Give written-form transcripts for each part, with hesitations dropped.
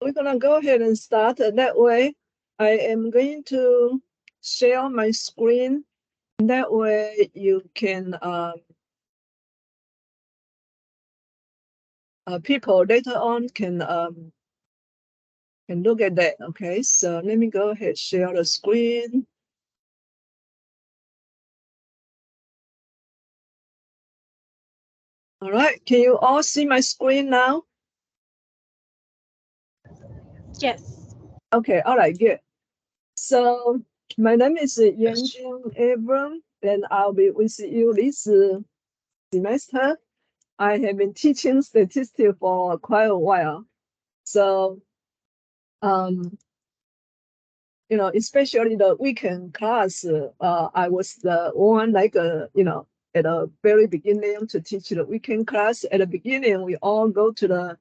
we're gonna go ahead and start. That way, I am going to share my screen. That way, you can people later on can look at that. Okay, so let me go ahead share the screen. All right, can you all see my screen now? Yes. Okay, all right, good. So my name is Yanjun Abram, and I'll be with you this semester. I have been teaching statistics for quite a while. So, especially the weekend class, I was the one at the very beginning to teach the weekend class. At the beginning, we all go to the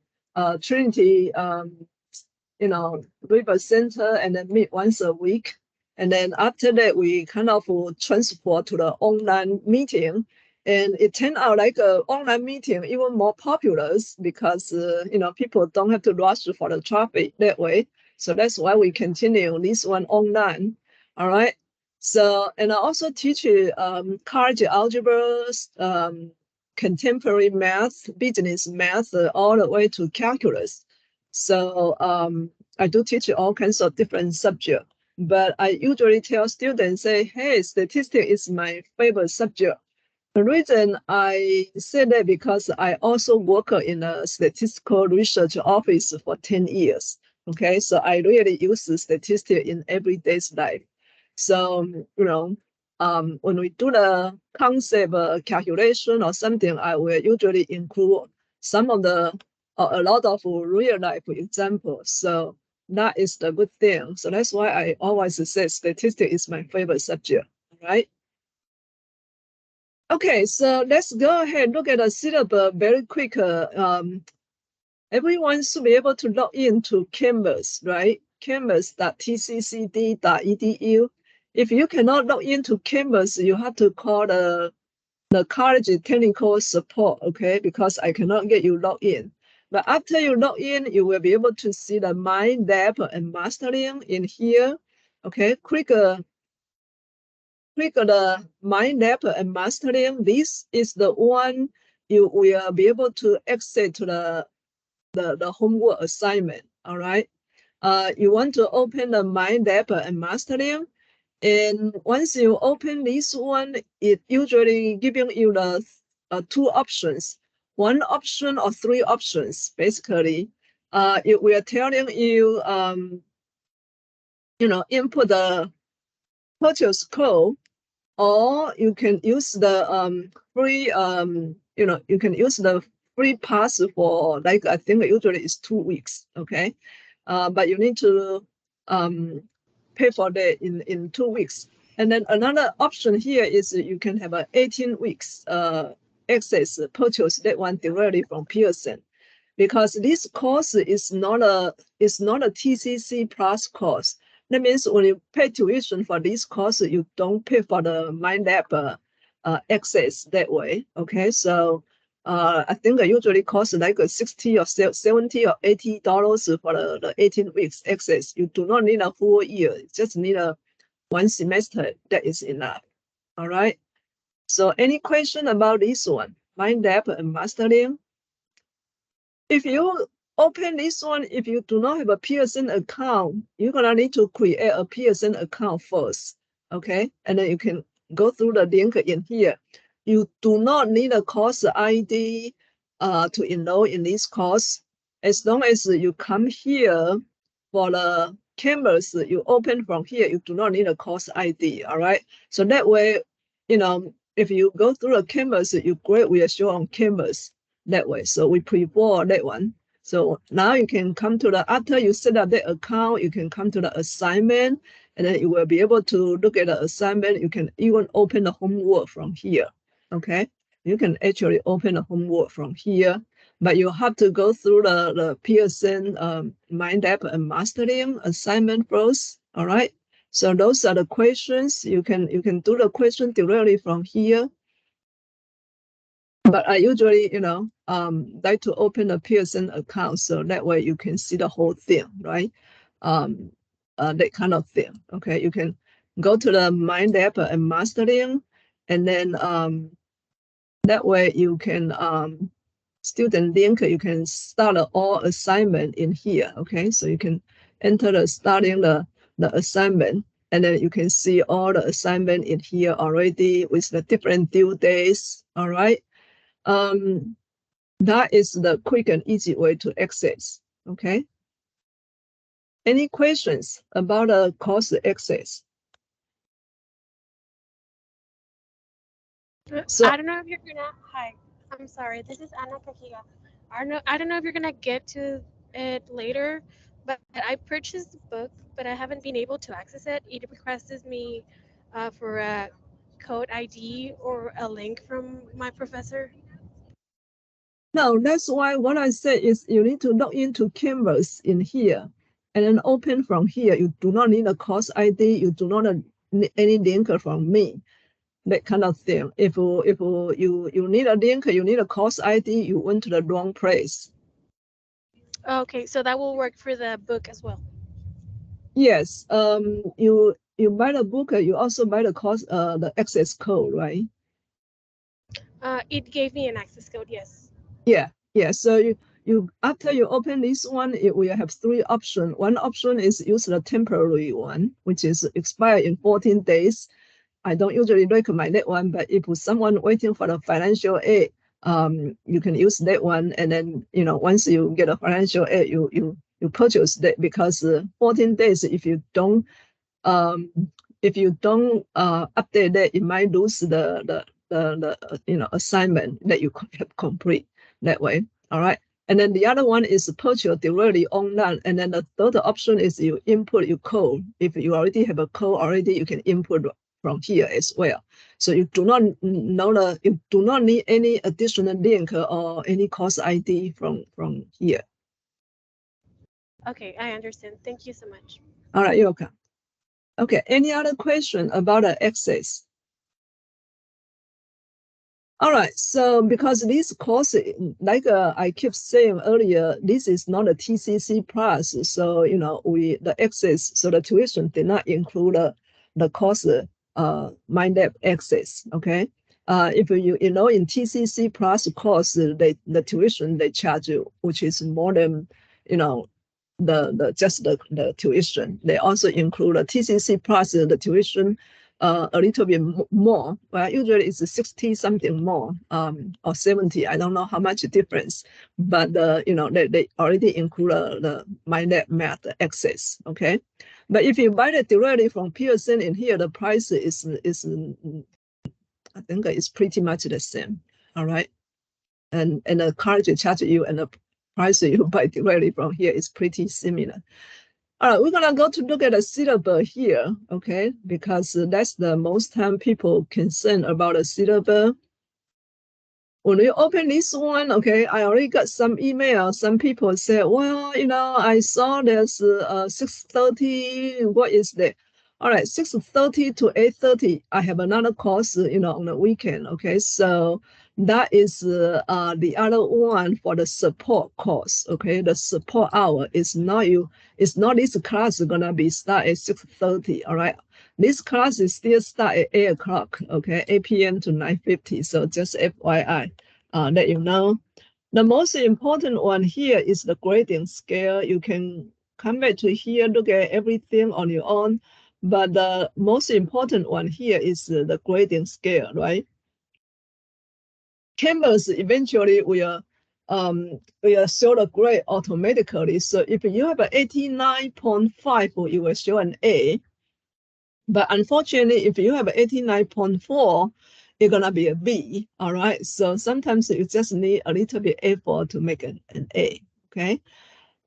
Trinity, River Center and then meet once a week. And then after that, we kind of transfer to the online meeting. And it turned out like an online meeting even more popular because, people don't have to rush for the traffic that way. So that's why we continue this one online. All right. So, and I also teach college algebra, contemporary math, business math, all the way to calculus. So I do teach all kinds of different subjects, but I usually tell students, say, hey, statistics is my favorite subject. The reason I say that because I also work in a statistical research office for 10 years. Okay, so I really use statistics in everyday's life. So, when we do the concept calculation or something, I will usually include some of a lot of real life examples. So that is the good thing. So that's why I always say statistics is my favorite subject, right? Okay, so let's go ahead and look at the syllabus very quick. Everyone should be able to log into Canvas, right? Canvas.tccd.edu. If you cannot log into Canvas, you have to call the college technical support, okay? Because I cannot get you logged in. But after you log in, you will be able to see the MindLab and Mastering in here. Okay, click the MindLab and Mastering. This is the one you will be able to access to the homework assignment. All right. You want to open the MindLab and Mastering. And once you open this one, it usually giving you the two options, one option or three options, basically. It will telling you, input the purchase code, or you can use the free, you can use the free pass for like, I think usually it's 2 weeks, okay? But you need to pay for that in 2 weeks. And then another option here is you can have a 18 weeks access purchase that one directly from Pearson, because this course is not a TCC plus course. That means when you pay tuition for this course, you don't pay for the MindLab access that way. Okay, so I think it usually costs like a 60 or 70 or $80 for the 18 weeks access. You do not need a full year; you just need a one semester. That is enough. All right. So, any question about this one, MindLab and Mastering? If you open this one, if you do not have a Pearson account, you're gonna need to create a Pearson account first, okay? And then you can go through the link in here. You do not need a course ID to enroll in this course. As long as you come here for the Canvas, you open from here, you do not need a course ID, all right? So that way, if you go through the Canvas, your grade will show on Canvas that way. So we prefer that one. So now you can come to after you set up the account, you can come to the assignment, and then you will be able to look at the assignment. You can even open the homework from here. Okay. You can actually open the homework from here, but you have to go through the Pearson MindLab and Mastering assignment first. All right. So those are the questions. You can do the question directly from here. But I usually, like to open a Pearson account so that way you can see the whole thing, right? That kind of thing. Okay, you can go to the MindApp and mastering, and then that way you can student link. You can start all assignment in here. Okay, so you can enter the assignment, and then you can see all the assignment in here already with the different due days. All right. That is the quick and easy way to access. Okay. Any questions about the course access? So I don't know if you're gonna. Hi, I'm sorry. This is Ana Cajiga. I don't know if you're gonna get to it later, but I purchased the book, but I haven't been able to access it. It requested me for a code ID or a link from my professor. no, that's why what I said is you need to log into Canvas in here and then open from here. You do not need a course ID. You do not need any link from me. That kind of thing. If you need a link, you need a course ID, you went to the wrong place. Okay, so that will work for the book as well. Yes. You buy the book, you also buy the course, the access code, right? It gave me an access code. Yes. Yeah. So you after you open this one, it will have three options. One option is use the temporary one, which is expire in 14 days. I don't usually recommend that one, but if someone waiting for the financial aid, you can use that one. And then, once you get a financial aid, you purchase that, because 14 days, if you don't update that, it might lose the assignment that you have complete that way. All right. And then the other one is purchase directly online. And then the third option is you input your code. If you already have a code already, you can input from here as well. So you do not need any additional link or any course ID from here. Okay, I understand. Thank you so much. All right, you're welcome. Okay, any other question about the access? All right, so because this course, like I keep saying earlier, this is not a TCC plus, so the access, so the tuition did not include the course MindApp access. Okay, if you in TCC plus course, the tuition they charge you, which is more than the tuition. They also include a TCC plus the tuition a little bit more. Well, usually it's 60 something more, or 70. I don't know how much difference, but they already include the MindApp math access. Okay, but if you buy it directly from Pearson in here, the price is I think it's pretty much the same. All right, and the college charge you and the price you buy directly from here is pretty similar. All right, we're gonna go to look at the syllabus here, okay? Because that's the most time people concerned about the syllabus. When you open this one, okay, I already got some email. Some people say, well, I saw there's 6:30. What is that? All right, 6:30 to 8:30. I have another course, on the weekend. Okay, so that is the other one for the support course. Okay, the support hour is not this class gonna be start at 6:30. All right. This class is still start at 8 o'clock, okay, 8 p.m. to 9:50. So just FYI, let you know. The most important one here is the grading scale. You can come back to here, look at everything on your own. But the most important one here is the grading scale, right? Canvas eventually will show the grade automatically. So if you have an 89.5, you will show an A. But unfortunately, if you have 89.4, it's gonna be a B. All right. So sometimes you just need a little bit effort to make an A. Okay.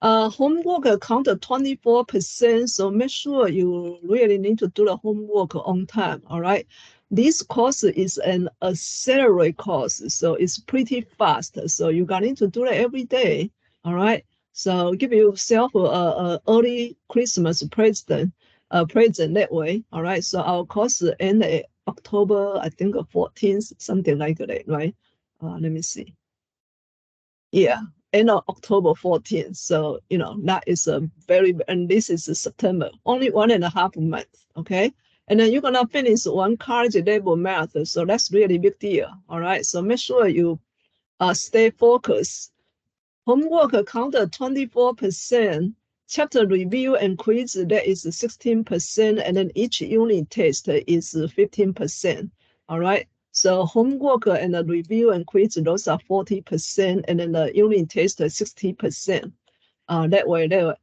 Homework counted 24%. So make sure you really need to do the homework on time. All right. This course is an accelerate course, so it's pretty fast. So you're going to do it every day. All right. So give yourself a early Christmas present that way. All right. So our course end October, I think 14th, something like that, right? Let me see. Yeah, end of October 14th. So, that is and this is September, only 1.5 months, okay? And then you're gonna finish one college level math, so that's really big deal, all right? So make sure you stay focused. Homework counted 24%, chapter review and quiz, that is 16%, and then each unit test is 15%, all right? So homework and the review and quiz, those are 40%, and then the unit test 60%. That way they will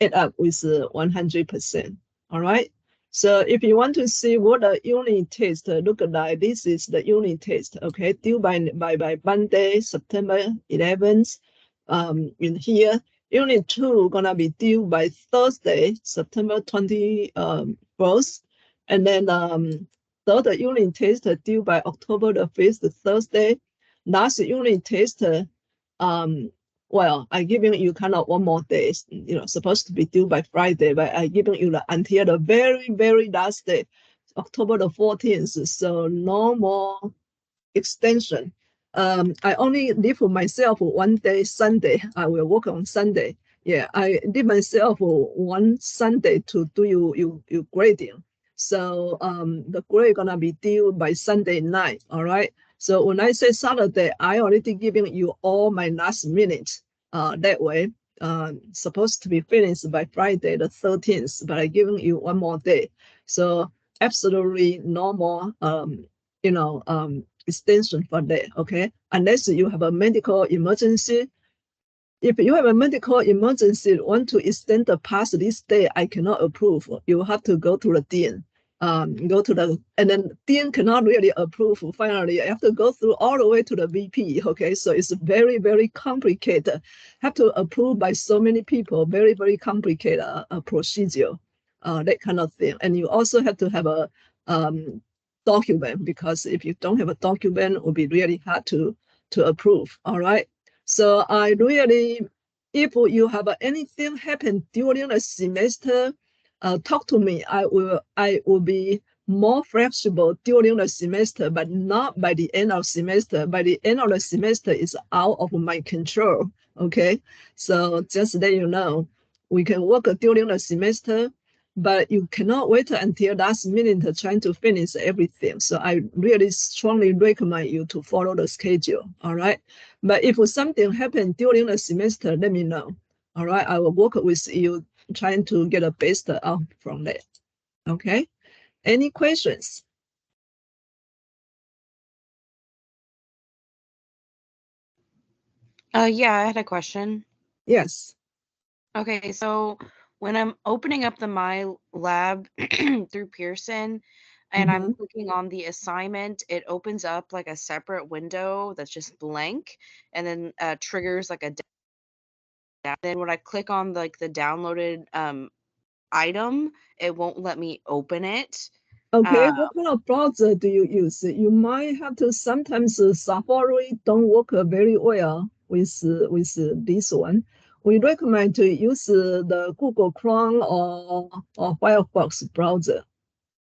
add up with 100%, all right? So if you want to see what the unit test look like, this is the unit test, okay? Due by Monday, September 11th. In here, unit 2 gonna be due by Thursday, September 21st, and then the other unit test due by October the 5th, Thursday. Last unit test, well, I giving you kind of one more day, supposed to be due by Friday, but I giving you until the very, very last day, October the 14th. So no more extension. I only leave myself one day, Sunday. I will work on Sunday. Yeah, I leave myself one Sunday to do you grading. So the grade gonna be due by Sunday night. All right. So when I say Saturday, I already giving you all my last minute. That way, supposed to be finished by Friday the 13th, but I giving you one more day. So absolutely normal. Extension for that, okay? Unless you have a medical emergency. If you have a medical emergency, want to extend the past this day, I cannot approve. You have to go to the dean. And then dean cannot really approve. Finally, I have to go through all the way to the VP, okay? So it's very, very complicated. Have to approve by so many people, very, very complicated procedure, that kind of thing. And you also have to have a document, because if you don't have a document, it will be really hard to approve, all right? So I really, if you have anything happen during the semester, talk to me. I will be more flexible during the semester, but not by the end of semester. By the end of the semester is out of my control, okay? So just let you know, we can work during the semester, but you cannot wait until last minute trying to finish everything. So I really strongly recommend you to follow the schedule, all right? But if something happened during the semester, let me know, all right? I will work with you trying to get a best out from that, okay? Any questions? Yeah, I had a question. Yes. Okay, so when I'm opening up the My Lab through Pearson and I'm clicking on the assignment, it opens up like a separate window that's just blank and then triggers like a down. Then when I click on like the downloaded item, it won't let me open it. Okay, what kind of browser do you use? You might have to sometimes Safari don't work very well with this one. We recommend to use the Google Chrome or Firefox browser.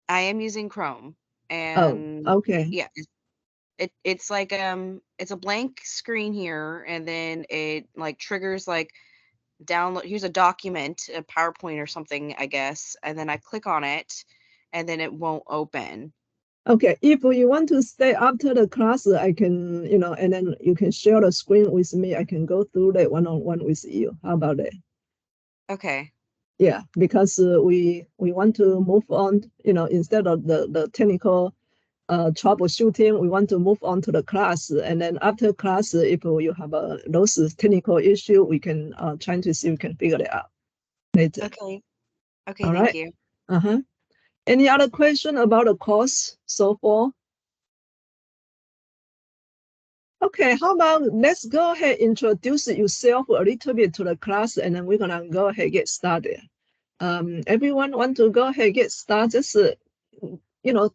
I am using Chrome, Oh, and okay. yeah, it's like it's a blank screen here, and then it like triggers like download. Here's a document, a PowerPoint or something, I guess, and then I click on it, and then it won't open. Okay, if you want to stay after the class, I can, and then you can share the screen with me. I can go through that one-on-one with you. How about that? Okay. Yeah, because we want to move on, instead of the technical troubleshooting, we want to move on to the class. And then after class, if you have those technical issue, we can try to see if we can figure it out later. Okay. Okay, All thank right. you. Any other question about the course so far? Okay, how about let's go ahead, introduce yourself a little bit to the class, and then we're gonna go ahead and get started. Everyone want to go ahead and get started, just,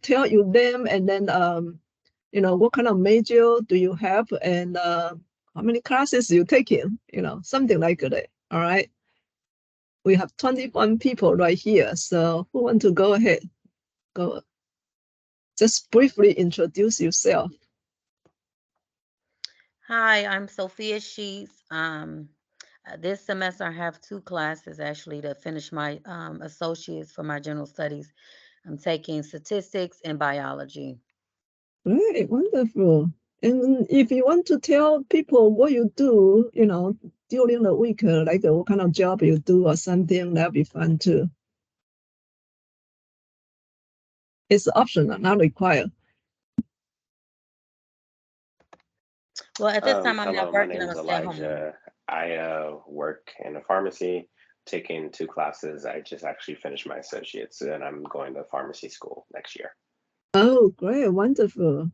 tell your name, and then, what kind of major do you have, and how many classes you taking, something like that, all right? We have 21 people right here, so who want to go ahead? Go. Just briefly introduce yourself. Hi, I'm Sophia Sheets. This semester I have two classes actually to finish my associates for my general studies. I'm taking statistics and biology. Great, wonderful. And if you want to tell people what you do, during the week, like what kind of job you do or something, that'd be fun too. It's optional, not required. Well, at this time I'm Hello, not my working. I'm name's a stay-at-home mom. Elijah. I work in a pharmacy, taking two classes. I just actually finished my associates, and I'm going to pharmacy school next year. Oh, great, wonderful.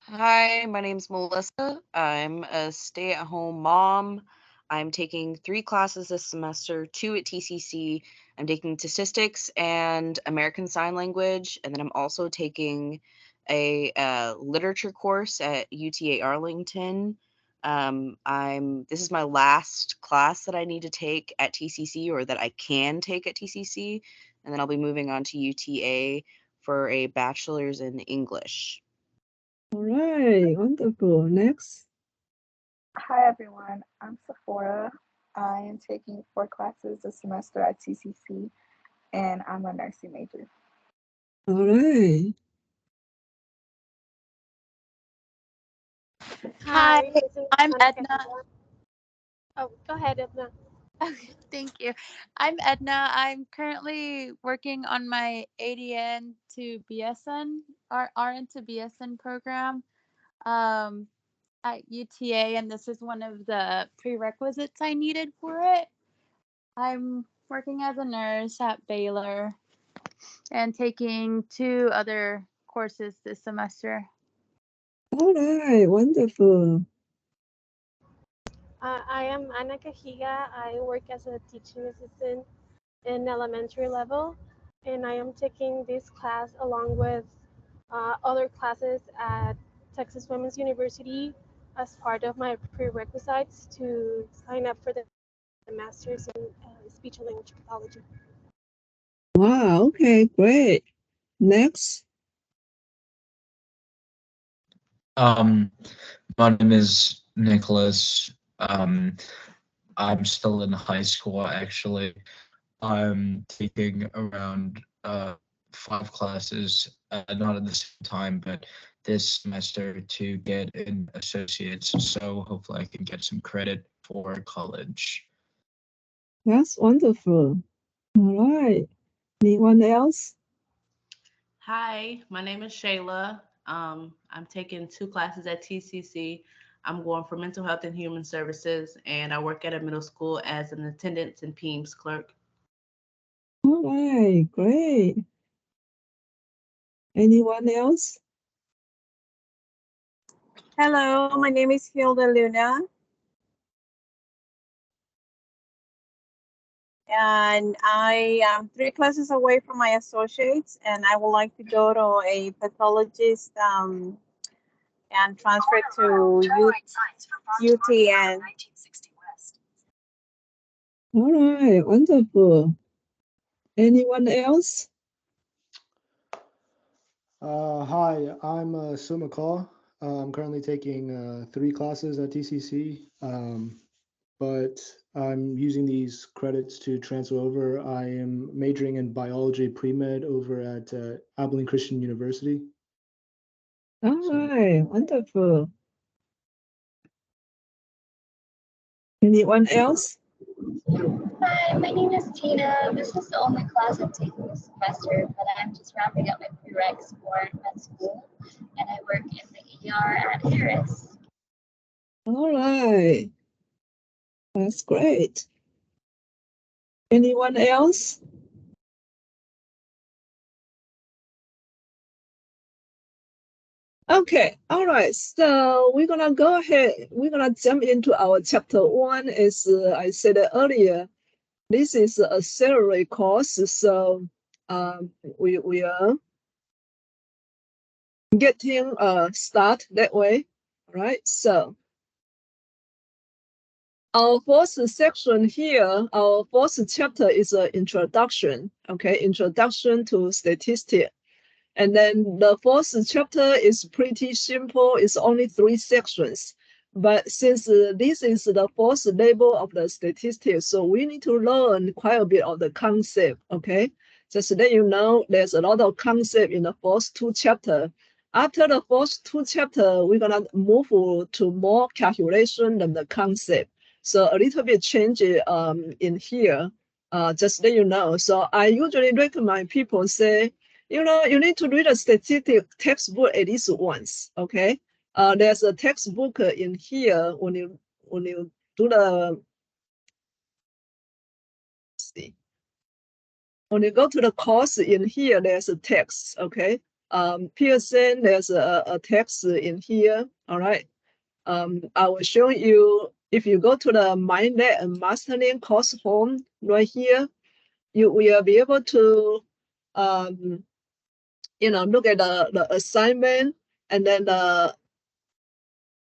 Hi, my name's Melissa. I'm a stay-at-home mom. I'm taking 3 classes this semester, 2 at TCC. I'm taking statistics and American Sign Language, and then I'm also taking a literature course at UTA Arlington. This is my last class that I need to take at TCC, or that I can take at TCC, and then I'll be moving on to UTA for a bachelor's in English. All right, wonderful. Next. Hi everyone, I'm Sephora. I am taking 4 classes this semester at TCC and I'm a nursing major. All right. Hi, this is I'm Anna Edna. Castillo. Oh, go ahead, Edna. Okay, thank you. I'm Edna. I'm currently working on my ADN to BSN, RN to BSN program at UTA, and this is one of the prerequisites I needed for it. I'm working as a nurse at Baylor and taking 2 other courses this semester. All right, wonderful. I am Ana Cajiga. I work as a teaching assistant in elementary level, and I am taking this class along with other classes at Texas Women's University as part of my prerequisites to sign up for the master's in speech and language pathology. Wow, okay, great. Next. My name is Nicholas. I'm still in high school actually. I'm taking around 5 classes, not at the same time, but this semester to get an associate's. So hopefully I can get some credit for college. That's wonderful. All right. Anyone else? Hi, my name is Shayla. I'm taking 2 classes at TCC. I'm going for mental health and human services, and I work at a middle school as an attendance and PEMS clerk. All right, great. Anyone else? Hello, my name is Hilda Luna. And I am 3 classes away from my associates, and I would like to go to a pathologist and transfer to UTN. All right, wonderful. Anyone else? Hi, I'm Sue McCall. I'm currently taking 3 classes at TCC, but I'm using these credits to transfer over. I am majoring in biology pre-med over at Abilene Christian University. All right, wonderful. Anyone else? Hi, my name is Tina. This is the only class I'm taking this semester, but I'm just wrapping up my prereqs for med school, and I work in the ER at Harris. All right. That's great. Anyone else? Okay, all right. So we're gonna go ahead. We're gonna jump into our chapter 1. As I said earlier, this is a accelerated course, so we are getting start that way. All right. So our first section here, our first chapter is an introduction. Okay, introduction to statistics. And then the fourth chapter is pretty simple. It's only 3 sections. But since this is the fourth level of the statistics, so we need to learn quite a bit of the concept, okay? Just to let you know, there's a lot of concept in the first 2 chapters. After the first 2 chapters, we're gonna move to more calculation than the concept. So a little bit change in here, just let you know. So I usually recommend people say, you know, you need to read a statistic textbook at least once, okay? There's a textbook in here when you do the, see, when you go to the course in here, there's a text, okay? Pearson, there's a text in here, all right? I will show you, if you go to the MindNet and Mastering course form right here, you will be able to, you know, look at the assignment, and then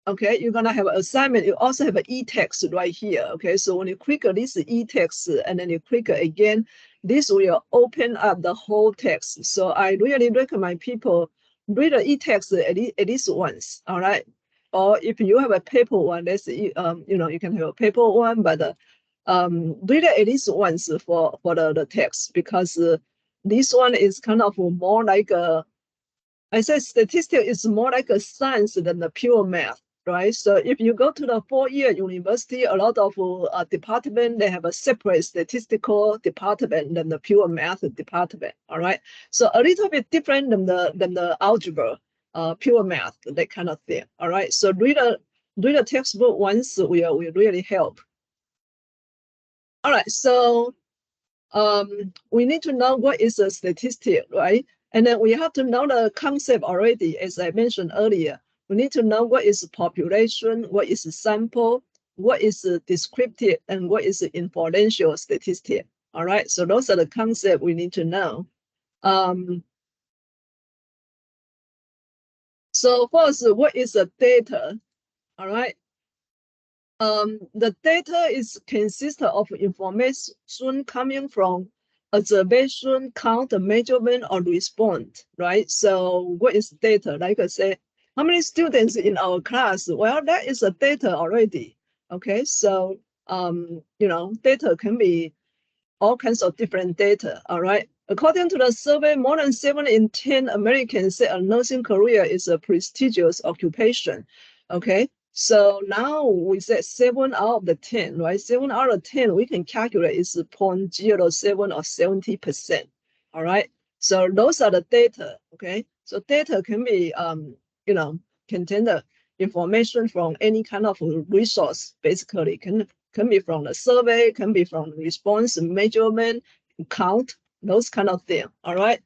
okay, you're gonna have an assignment. You also have an e-text right here, okay? So when you click on this e-text and then you click again, this will open up the whole text. So I really recommend people read the e-text at least once, all right? Or if you have a paper one, that's, you know, you can have a paper one, but read it at least once for the text, because this one is kind of more like a, I said statistics is more like a science than the pure math, right? So if you go to the 4-year university, a lot of department, they have a separate statistical department than the pure math department, all right? So a little bit different than the algebra, pure math, that kind of thing, all right? So read a textbook once will really help. All right, so we need to know what is a statistic, right? And then we have to know the concept already, as I mentioned earlier. We need to know what is population, what is sample, what is descriptive, and what is inferential statistic. All right, so those are the concepts we need to know. So first, what is a data? All right. The data consists of information coming from observation, count, measurement, or response, right? So what is data? Like I said, how many students in our class? Well, that is a data already, okay? So, you know, data can be all kinds of different data, all right? According to the survey, more than 7 in 10 Americans say a nursing career is a prestigious occupation, okay? So now we said 7 out of the 10, right? 7 out of 10, we can calculate is 0.07 or 70%, all right? So those are the data, okay? So data can be, you know, contain the information from any kind of resource, basically. Can be from the survey, can be from the response, measurement, count, those kind of things, all right?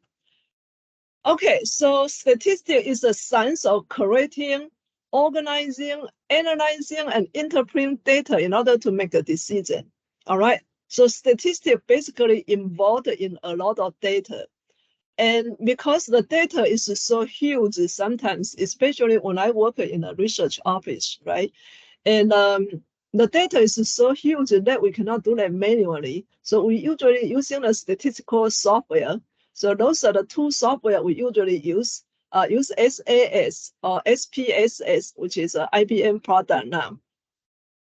Okay, so statistics is a science of collecting, organizing, analyzing, and interpreting data in order to make a decision, all right? So statistics basically involved in a lot of data. And because the data is so huge, sometimes, especially when I work in a research office, right? And the data is so huge that we cannot do that manually. So we usually using a statistical software. So those are the 2 software we usually use. Use SAS or SPSS, which is an IBM product now.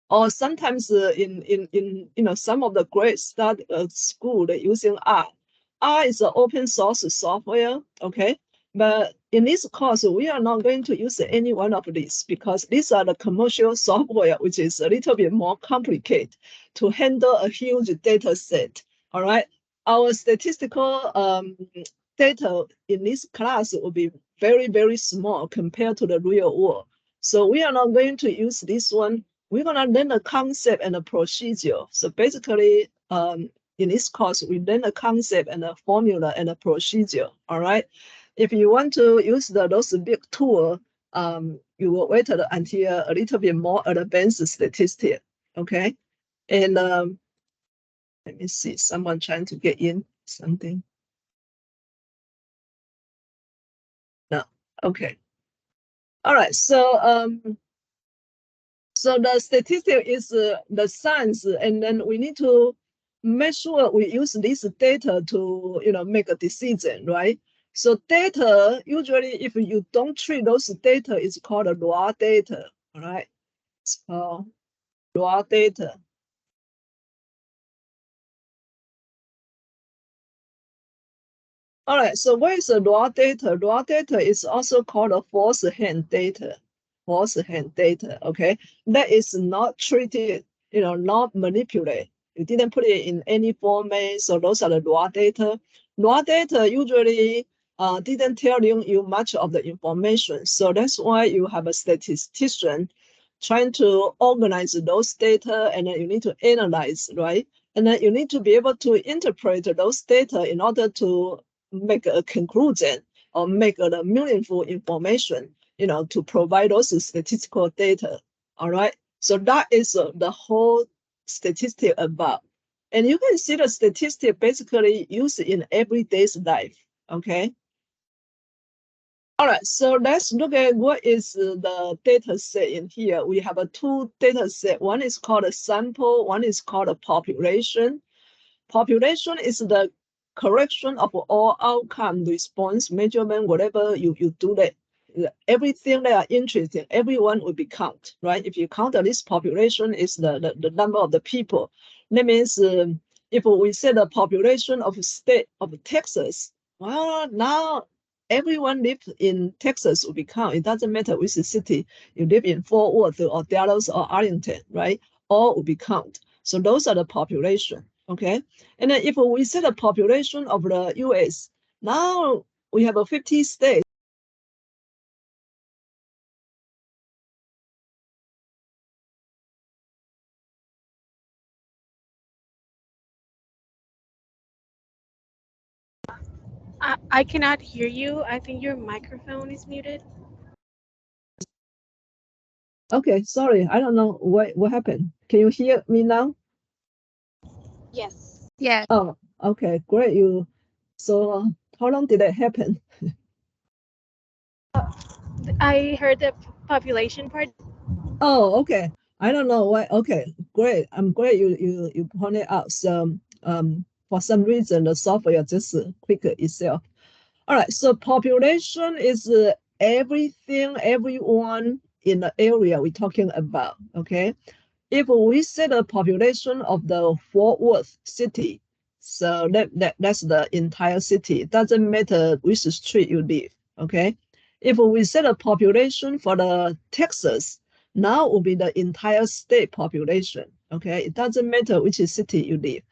Or sometimes in you know, some of the grade school, they're using R. R is an open source software, okay? But in this course, we are not going to use any one of these, because these are the commercial software, which is a little bit more complicated to handle a huge data set, all right? Our statistical data in this class will be very, very small compared to the real world. So we are not going to use this one. We're gonna learn the concept and the procedure. So basically, in this course, we learn the concept and the formula and the procedure, all right? If you want to use those big tools, you will wait until a little bit more advanced statistics, okay? And let me see, someone trying to get in something. No, okay. All right, so so the statistic is the science, and then we need to make sure we use this data to, you know, make a decision, right? So data, usually if you don't treat those data, it's called raw data, all right? It's called raw data. All right, so what is the raw data? Raw data is also called a false hand data. False hand data, okay? That is not treated, not manipulated. You didn't put it in any format, so those are the raw data. Raw data usually didn't tell you much of the information, so that's why you have a statistician trying to organize those data, and then you need to analyze, right? And then you need to be able to interpret those data in order to make a conclusion or make a meaningful information, to provide those statistical data. All right. So that is the whole statistic about. And you can see the statistic basically used in everyday's life. Okay. All right, so let's look at what is the data set in here. We have a two data set. One is called a sample, one is called a population. Population is the correction of all outcome, response, measurement, whatever you do that. Everything that are interesting, everyone will be count, right? If you count this population is the number of the people. That means if we say the population of state of Texas, well, now everyone live in Texas will be count. It doesn't matter which city you live in, Fort Worth or Dallas or Arlington, right? All will be count. So those are the population, okay? And then if we say the population of the US, now we have a 50 states. I cannot hear you. I think your microphone is muted. Okay, sorry, I don't know what happened. Can you hear me now? Yes. Yeah. Oh, okay, great. So how long did that happen? I heard the population part. Oh, okay. I don't know why. Okay, great. I'm glad you pointed out. So for some reason the software just quick itself. All right. So population is everything, everyone in the area we're talking about. Okay. If we say the population of the Fort Worth city, so that's the entire city. It doesn't matter which street you live. Okay. If we say the population for the Texas, now will be the entire state population. Okay. It doesn't matter which city you live.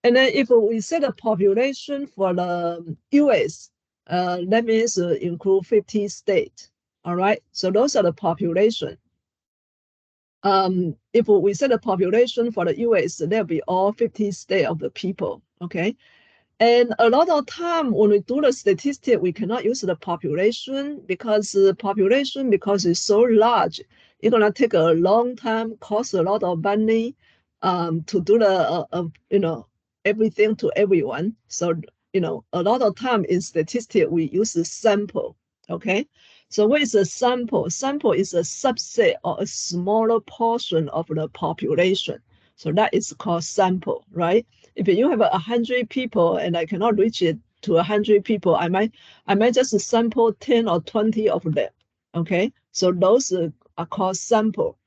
And then if we say the population for the US, that means include 50 states. All right. So those are the population. If we set a population for the US, there'll be all 50 states of the people, okay? And a lot of time when we do the statistic, we cannot use the population because it's so large, it's gonna take a long time, cost a lot of money to do the, everything to everyone. So, a lot of time in statistic, we use a sample, okay? So what is a sample? Sample is a subset or a smaller portion of the population. So that is called sample, right? If you have 100 people and I cannot reach it to 100 people, I might just sample 10 or 20 of them, okay? So those are called sample.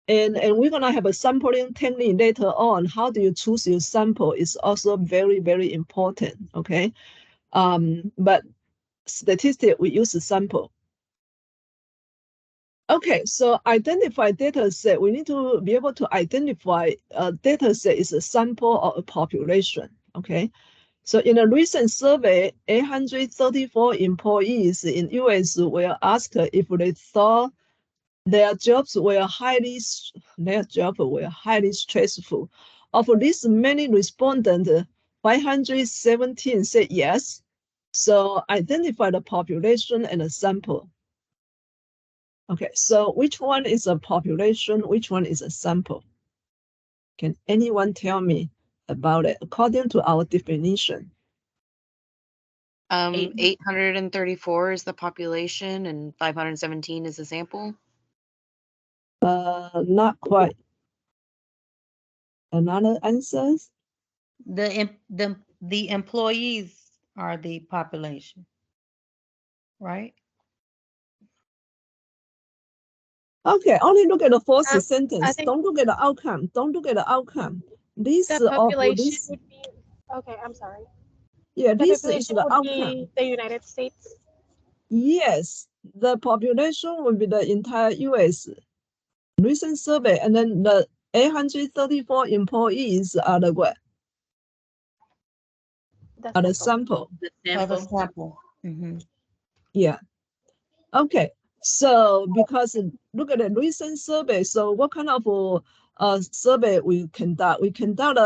And we're gonna have a sampling technique later on. How do you choose your sample is also very, very important, okay? But statistic, we use a sample. Okay, so identify data set. We need to be able to identify a data set is a sample or a population, okay? So in a recent survey, 834 employees in US were asked if they thought their jobs were highly stressful. Of this many respondents, 517 said yes. So identify the population and a sample. Okay, so which one is a population? Which one is a sample? Can anyone tell me about it according to our definition? 834 is the population and 517 is the sample. Not quite. Another answers? The employees are the population. right? Okay, only look at the fourth I sentence. think Don't look at the outcome. Don't look at the outcome. This the of population this, would be, okay, I'm sorry. yeah, The this is population the would outcome. be the United States. Yes, the population will be the entire US. Recent survey, and then the 834 employees are the what? The Are the sample. sample. The Or the sample. sample. Mm-hmm. Yeah. Okay. So because look at the recent survey, so what kind of survey we conduct? We conduct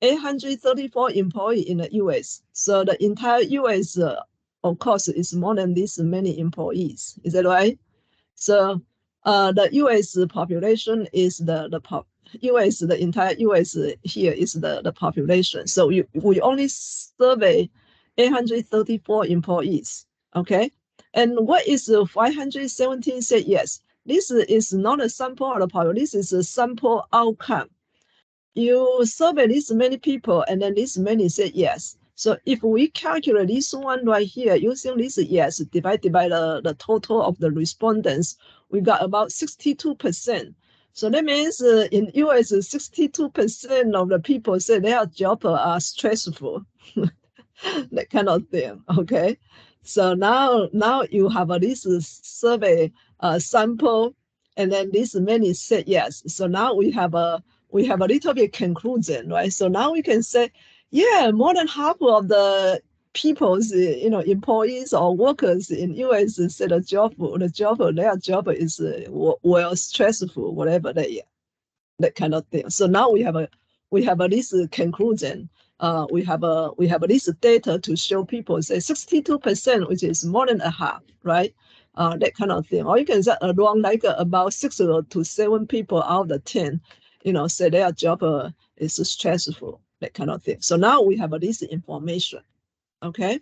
834 employees in the US. So the entire US, of course, is more than this many employees. Is that right? So the US population is the US, the entire US here is the population. So we only survey 834 employees. Okay. And what is 517 said yes? This is not a sample of the population. This is a sample outcome. You survey this many people and then this many said yes. So if we calculate this one right here using this yes divided by the total of the respondents, we got about 62%. So that means in US, 62% of the people say their job are stressful, that kind of thing. Okay, so now you have this survey sample, and then this many said yes. So now we have a little bit conclusion, right? So now we can say, yeah, more than half of the people's, employees or workers in US said their job is well stressful, whatever they, that kind of thing. So now we have this conclusion. We have this data to show people say 62%, which is more than a half, right? That kind of thing. Or you can say around like about 6 to 7 people out of the 10, say their job is stressful, that kind of thing. So now we have this information, okay?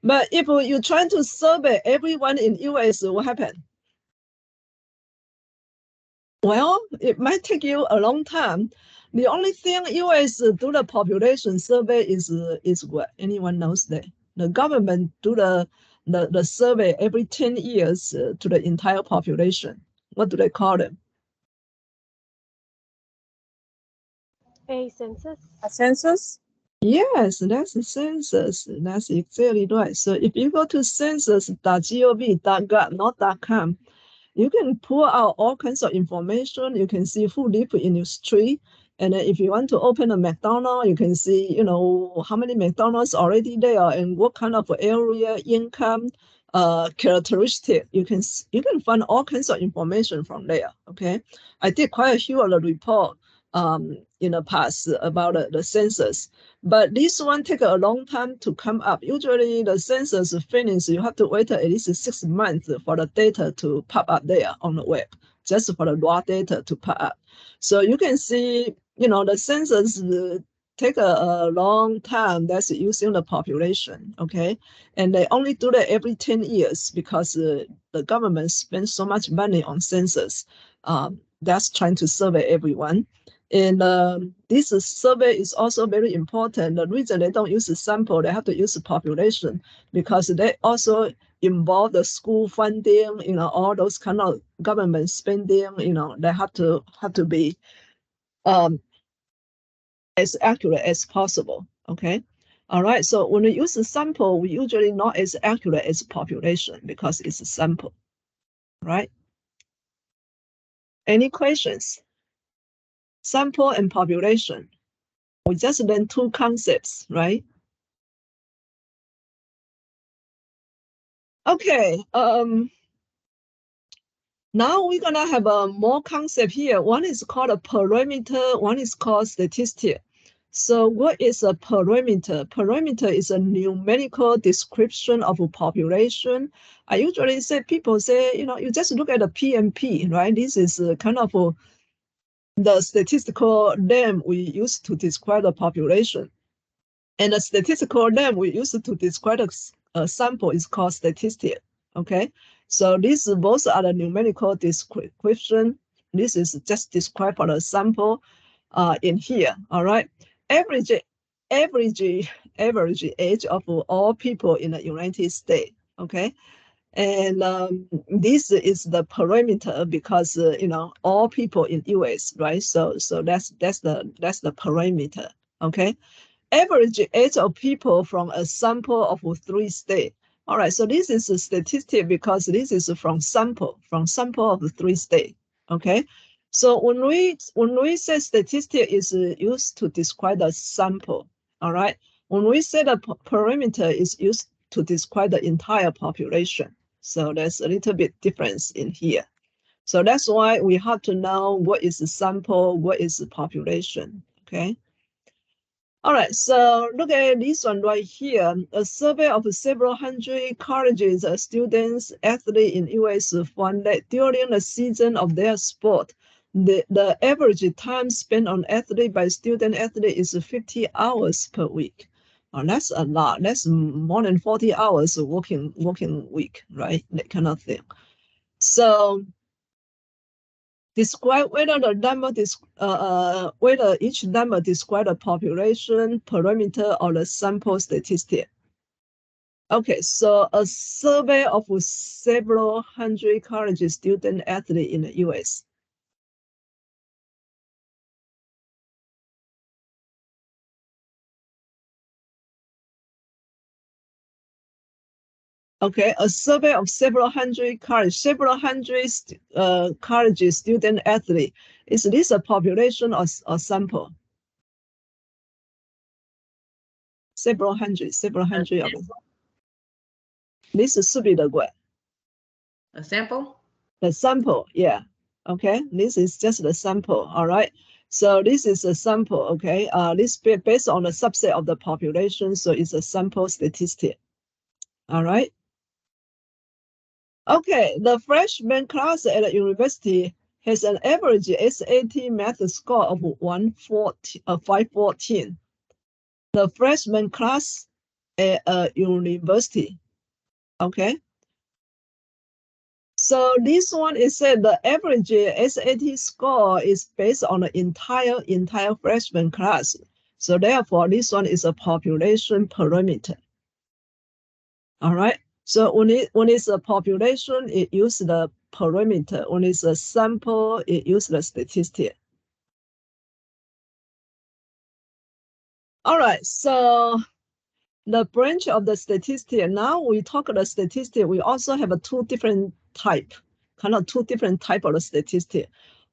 But if you're trying to survey everyone in US, what happened? Well, it might take you a long time. The only thing US do the population survey is what? Anyone knows that? The government do the survey every 10 years to the entire population. What do they call them? A census. A census? Yes, that's the census. That's exactly right. So if you go to census.gov.gov, not .com, you can pull out all kinds of information. You can see who live in your street. And if you want to open a McDonald's, you can see, how many McDonald's already there and what kind of area, income, characteristic. You can find all kinds of information from there. Okay, I did quite a few of the report in the past about the census, but this one take a long time to come up. Usually the census finish, you have to wait at least 6 months for the data to pop up there on the web, just for the raw data to pop up. So you can see, the census take a long time. That's using the population, okay? And they only do that every 10 years because the government spends so much money on census. That's trying to survey everyone. And this survey is also very important. The reason they don't use a sample, they have to use the population because they also involve the school funding, all those kind of government spending, they have to be as accurate as possible. Okay. All right. So when we use a sample, we usually not as accurate as population because it's a sample. Right? Any questions? Sample and population. We just learned two concepts, right? Okay. Now we're gonna have a more concept here. One is called a parameter, one is called statistic. So what is a parameter? Parameter is a numerical description of a population. I usually say, people say, you just look at the PMP, right? This is kind of the statistical name we use to describe the population. And the statistical name we use to describe a sample is called statistic, okay? So these both are the numerical description. This is just described for the sample in here, all right? Average age of all people in the United States, okay? And this is the parameter because all people in US, right? So that's the parameter, okay? Average age of people from a sample of 3 states. All right, so this is a statistic because this is from sample of 3 states, okay? So when we say statistic is used to describe the sample, all right? When we say the parameter is used to describe the entire population. So there's a little bit difference in here. So that's why we have to know what is the sample, what is the population, okay? All right, so look at this one right here. A survey of several hundred colleges, students, athletes in US found that during the season of their sport, the average time spent on athlete by student athlete is 50 hours per week. Oh, that's a lot. That's more than 40 hours of working week, right? That kind of thing. So describe whether the number whether each number describe the population parameter or the sample statistic. Okay, so a survey of several hundred college student athletes in the US. Okay, a survey of several hundred college student athletes. Is this a population or sample? Several hundred of them. This should be the what? A sample? The sample, yeah. Okay, this is just the sample, all right? So this is a sample, okay? This based on a subset of the population, so it's a sample statistic, all right? Okay, the freshman class at the university has an average SAT math score of 514. The freshman class at a university, okay? So this one is said the average SAT score is based on the entire freshman class. So therefore, this one is a population parameter. All right. So when it's a population, it uses the parameter. When it's a sample, it uses the statistic. All right. So the branch of the statistic. Now we talk about the statistic. We also have two different type of the statistic.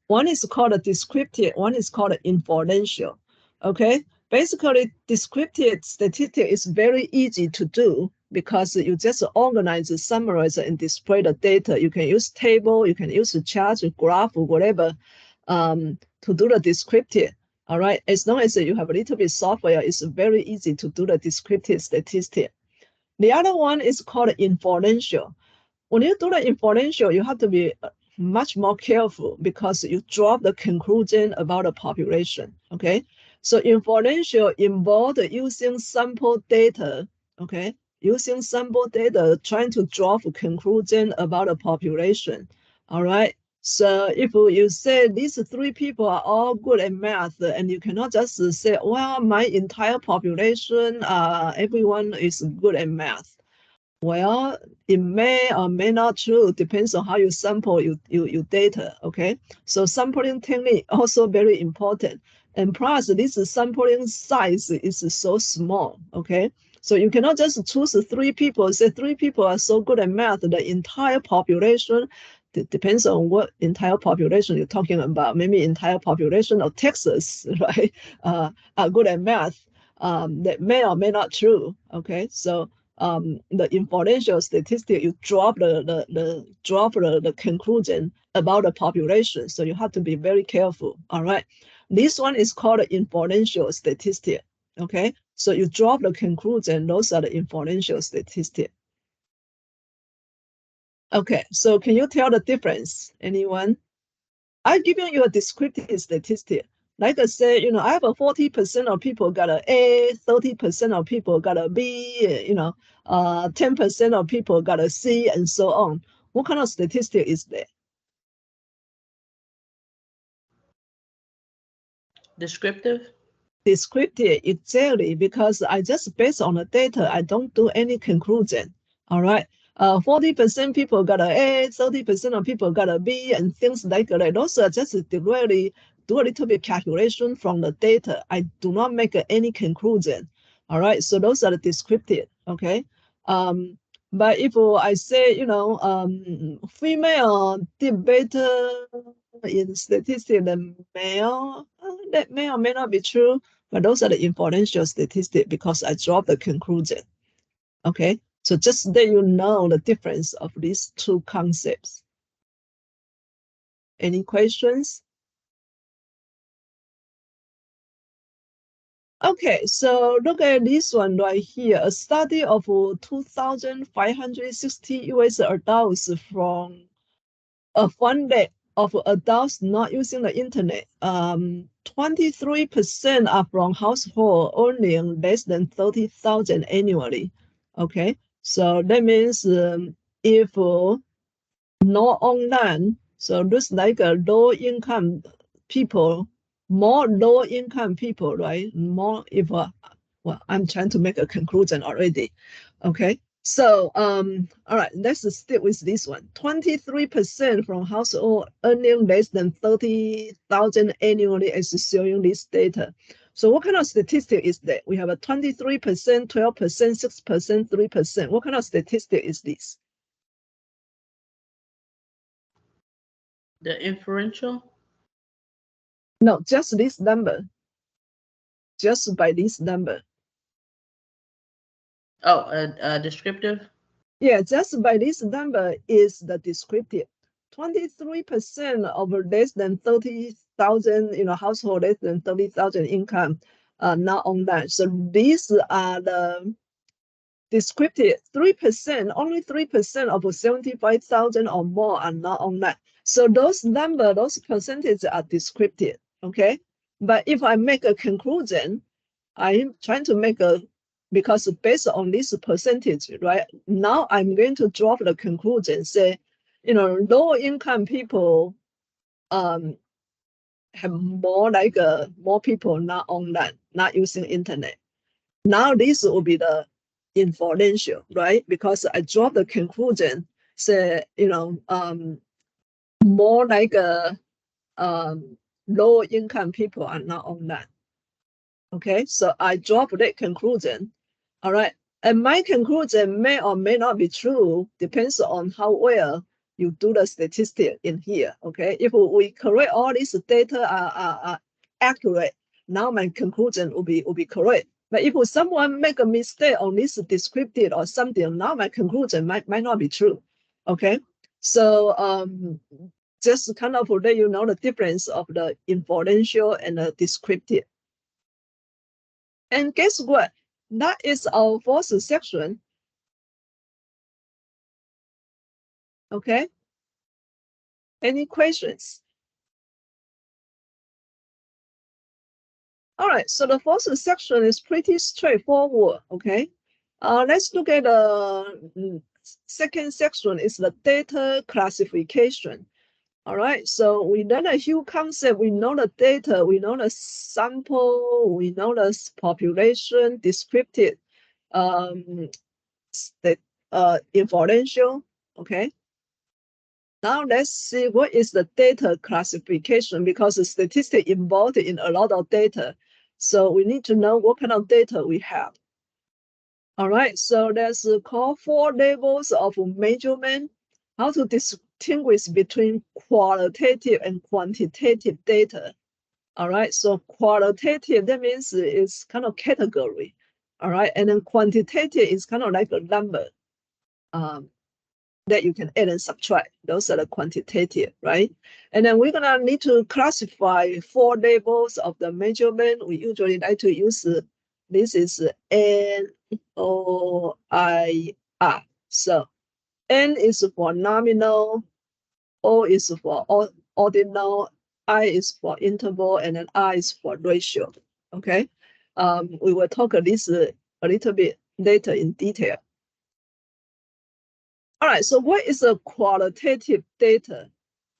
One is called a descriptive, one is called inferential. Okay, basically descriptive statistic is very easy to do because you just organize, summarize, and display the data. You can use table, you can use a chart, a graph, or whatever to do the descriptive. All right, as long as you have a little bit software, it's very easy to do the descriptive statistic. The other one is called inferential. When you do the inferential, you have to be much more careful because you drop the conclusion about the population, okay? So inferential involved using sample data, okay? Using sample data, trying to draw a conclusion about the population, all right? So if you say these 3 people are all good at math, and you cannot just say, well, my entire population, everyone is good at math. Well, it may or may not true, depends on how you sample your data, okay? So sampling technique also very important. And plus, this sampling size is so small, okay? So you cannot just choose 3 people, say 3 people are so good at math, the entire population, depends on what entire population you're talking about. Maybe entire population of Texas, right, are good at math. That may or may not true, okay? So the inferential statistic, you drop the conclusion about the population. So you have to be very careful. All right. This one is called the inferential statistic. Okay. So you drop the conclusion. Those are the inferential statistic. Okay. So can you tell the difference? Anyone? I've given you a descriptive statistic. Like I say, I have a 40% of people got an A, 30% of people got a B, 10% of people got a C, and so on. What kind of statistic is there? Descriptive? Descriptive, exactly, because I just based on the data, I don't do any conclusion. All right. 40% people got an A, 30% of people got a B, and things like that. Those are just really do a little bit calculation from the data. I do not make any conclusion. All right, so those are the descriptive. Okay, but if I say, you know, female did better in statistics than male, that may or may not be true. But those are the inferential statistics because I dropped the conclusion. Okay, so just that you know the difference of these two concepts. Any questions? Okay, so look at this one right here. A study of 2,560 US adults from a funded of adults not using the internet. 23% are from household earning less than 30,000 annually. Okay, so that means if not online, so looks like a low income people, more low income people, right? More if well, I'm trying to make a conclusion already. Okay, so all right, let's stick with this one. 23% from household earning less than 30,000 annually is showing this data. So what kind of statistic is that? We have a 23%, 12%, 6%, 3%. What kind of statistic is this? The inferential? No, just this number. Just by this number. Oh, a descriptive? Yeah, just by this number is the descriptive. 23% of less than 30,000, you know, household less than 30,000 income not online. So these are the descriptive. 3%, only 3% of 75,000 or more are not online. So those numbers, those percentages are descriptive. Okay, but if I make a conclusion, I'm trying to make a, because based on this percentage, right? Now I'm going to drop the conclusion, say, you know, low income people have more like more people not online, not using internet. Now this will be the inferential, right? Because I drop the conclusion, say, you know, more like low income people are not online. Okay, so I drop that conclusion. All right, and my conclusion may or may not be true, depends on how well you do the statistic in here. Okay, if we correct all these data are accurate, now my conclusion will be correct. But if someone make a mistake on this descriptive or something, now my conclusion might not be true. Okay, so just kind of let you know the difference of the inferential and the descriptive. And guess what? That is our fourth section. Okay. Any questions? All right. So the fourth section is pretty straightforward. Okay. Let's look at the second section. Is the data classification. All right. So we learn a huge concept. We know the data. We know the sample. We know the population, descriptive, inferential. Okay. Now let's see what is the data classification, because the statistics involved in a lot of data. So we need to know what kind of data we have. All right, so there's called 4 levels of measurement, how to distinguish between qualitative and quantitative data. All right, so qualitative, that means it's kind of category. All right, and then quantitative is kind of like a number. That you can add and subtract. Those are the quantitative, right? And then we're gonna need to classify 4 levels of the measurement. We usually like to use this is NOIR. So N is for nominal, O is for ordinal, I is for interval, and then R is for ratio. Okay, we will talk this a little bit later in detail. All right, so what is a qualitative data?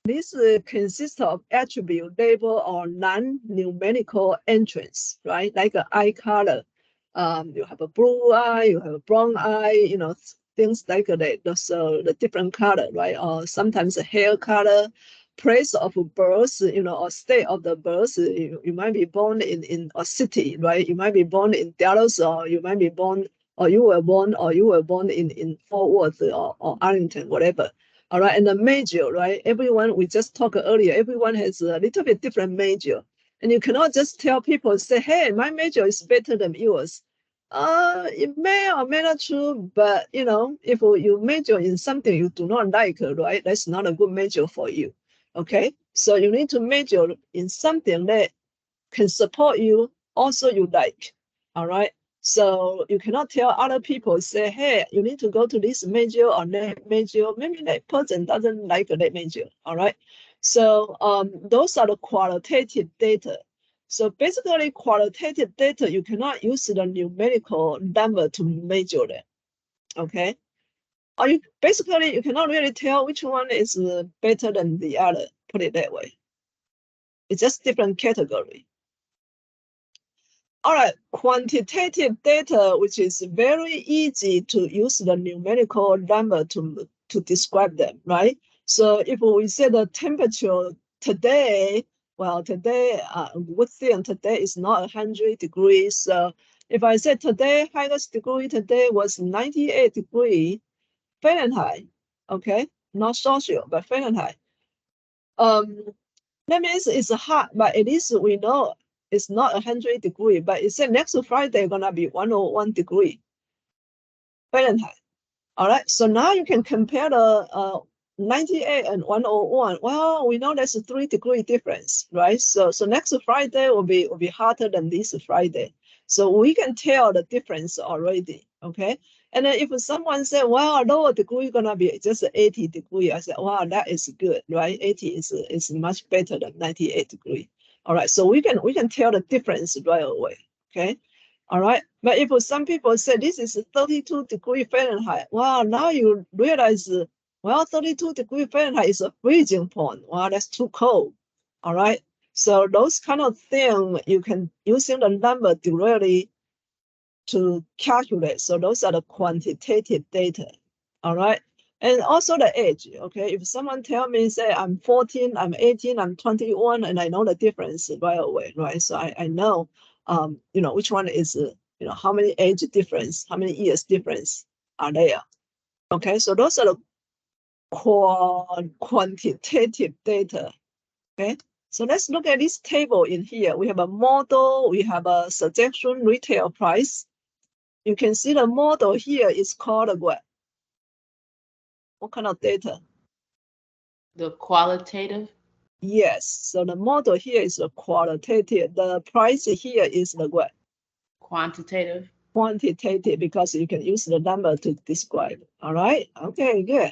This consists of attribute, label, or non-numerical entrance, right? Like an eye color. You have a blue eye, you have a brown eye, you know, things like that. So the different color, right? Or sometimes the hair color, place of birth, or state of the birth. You might be born in a city, right? You might be born in Dallas, or you might be born, or you were born in Fort Worth or Arlington, whatever. All right, and the major, right? Everyone, we just talked earlier, everyone has a little bit different major. And you cannot just tell people, say, hey, my major is better than yours. It may or may not true, but if you major in something you do not like, right, that's not a good major for you. Okay, so you need to major in something that can support you, also you like. All right, so you cannot tell other people, say, hey, you need to go to this major or that major. Maybe that person doesn't like that major. All right, so those are the qualitative data. So basically, qualitative data, you cannot use the numerical number to measure them. Okay, or you cannot really tell which one is better than the other. Put it that way. It's just different category. All right, quantitative data, which is very easy to use the numerical number to describe them, right? So if we say the temperature today, well, today, good thing today is not 100 degrees. So if I say today, highest degree today was 98 degrees Fahrenheit, okay? Not Celsius, but Fahrenheit. That means it's hot, but at least we know it's not 100 degrees, but it said next Friday gonna be 101 degrees Fahrenheit. All right, so now you can compare the 98 and 101. Well, we know there's a 3-degree difference, right? So next Friday will be hotter than this Friday. So we can tell the difference already, okay? And then if someone said, well, lower degree gonna be just 80 degrees, I said, wow, that is good, right? 80 is much better than 98 degrees. All right, so we can tell the difference right away, okay? All right, but if some people say this is 32 degrees Fahrenheit, well, now you realize, well, 32 degrees Fahrenheit is a freezing point. Wow, that's too cold. All right, so those kind of things you can using the number directly to calculate. So those are the quantitative data. All right, and also the age. Okay, if someone tell me, say I'm 14, I'm 18, I'm 21, and I know the difference right away, right? So I know. Which one is, how many age difference, how many years difference are there? Okay, so those are the quantitative data. Okay, so let's look at this table in here. We have a model, we have a suggestion retail price. You can see the model here is called what? What kind of data? The qualitative? Yes, so the model here is the qualitative. The price here is the what? Quantitative. Quantitative, because you can use the number to describe. All right, okay, good.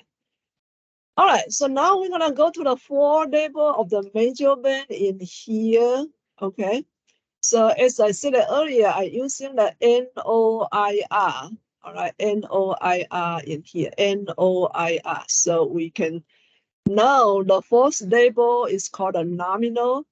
All right, so now we're gonna go to the 4 label of the measurement in here. Okay, so as I said earlier, I'm using the NOIR. All right, NOIR in here, NOIR. So we can now the 4th label is called a nominal.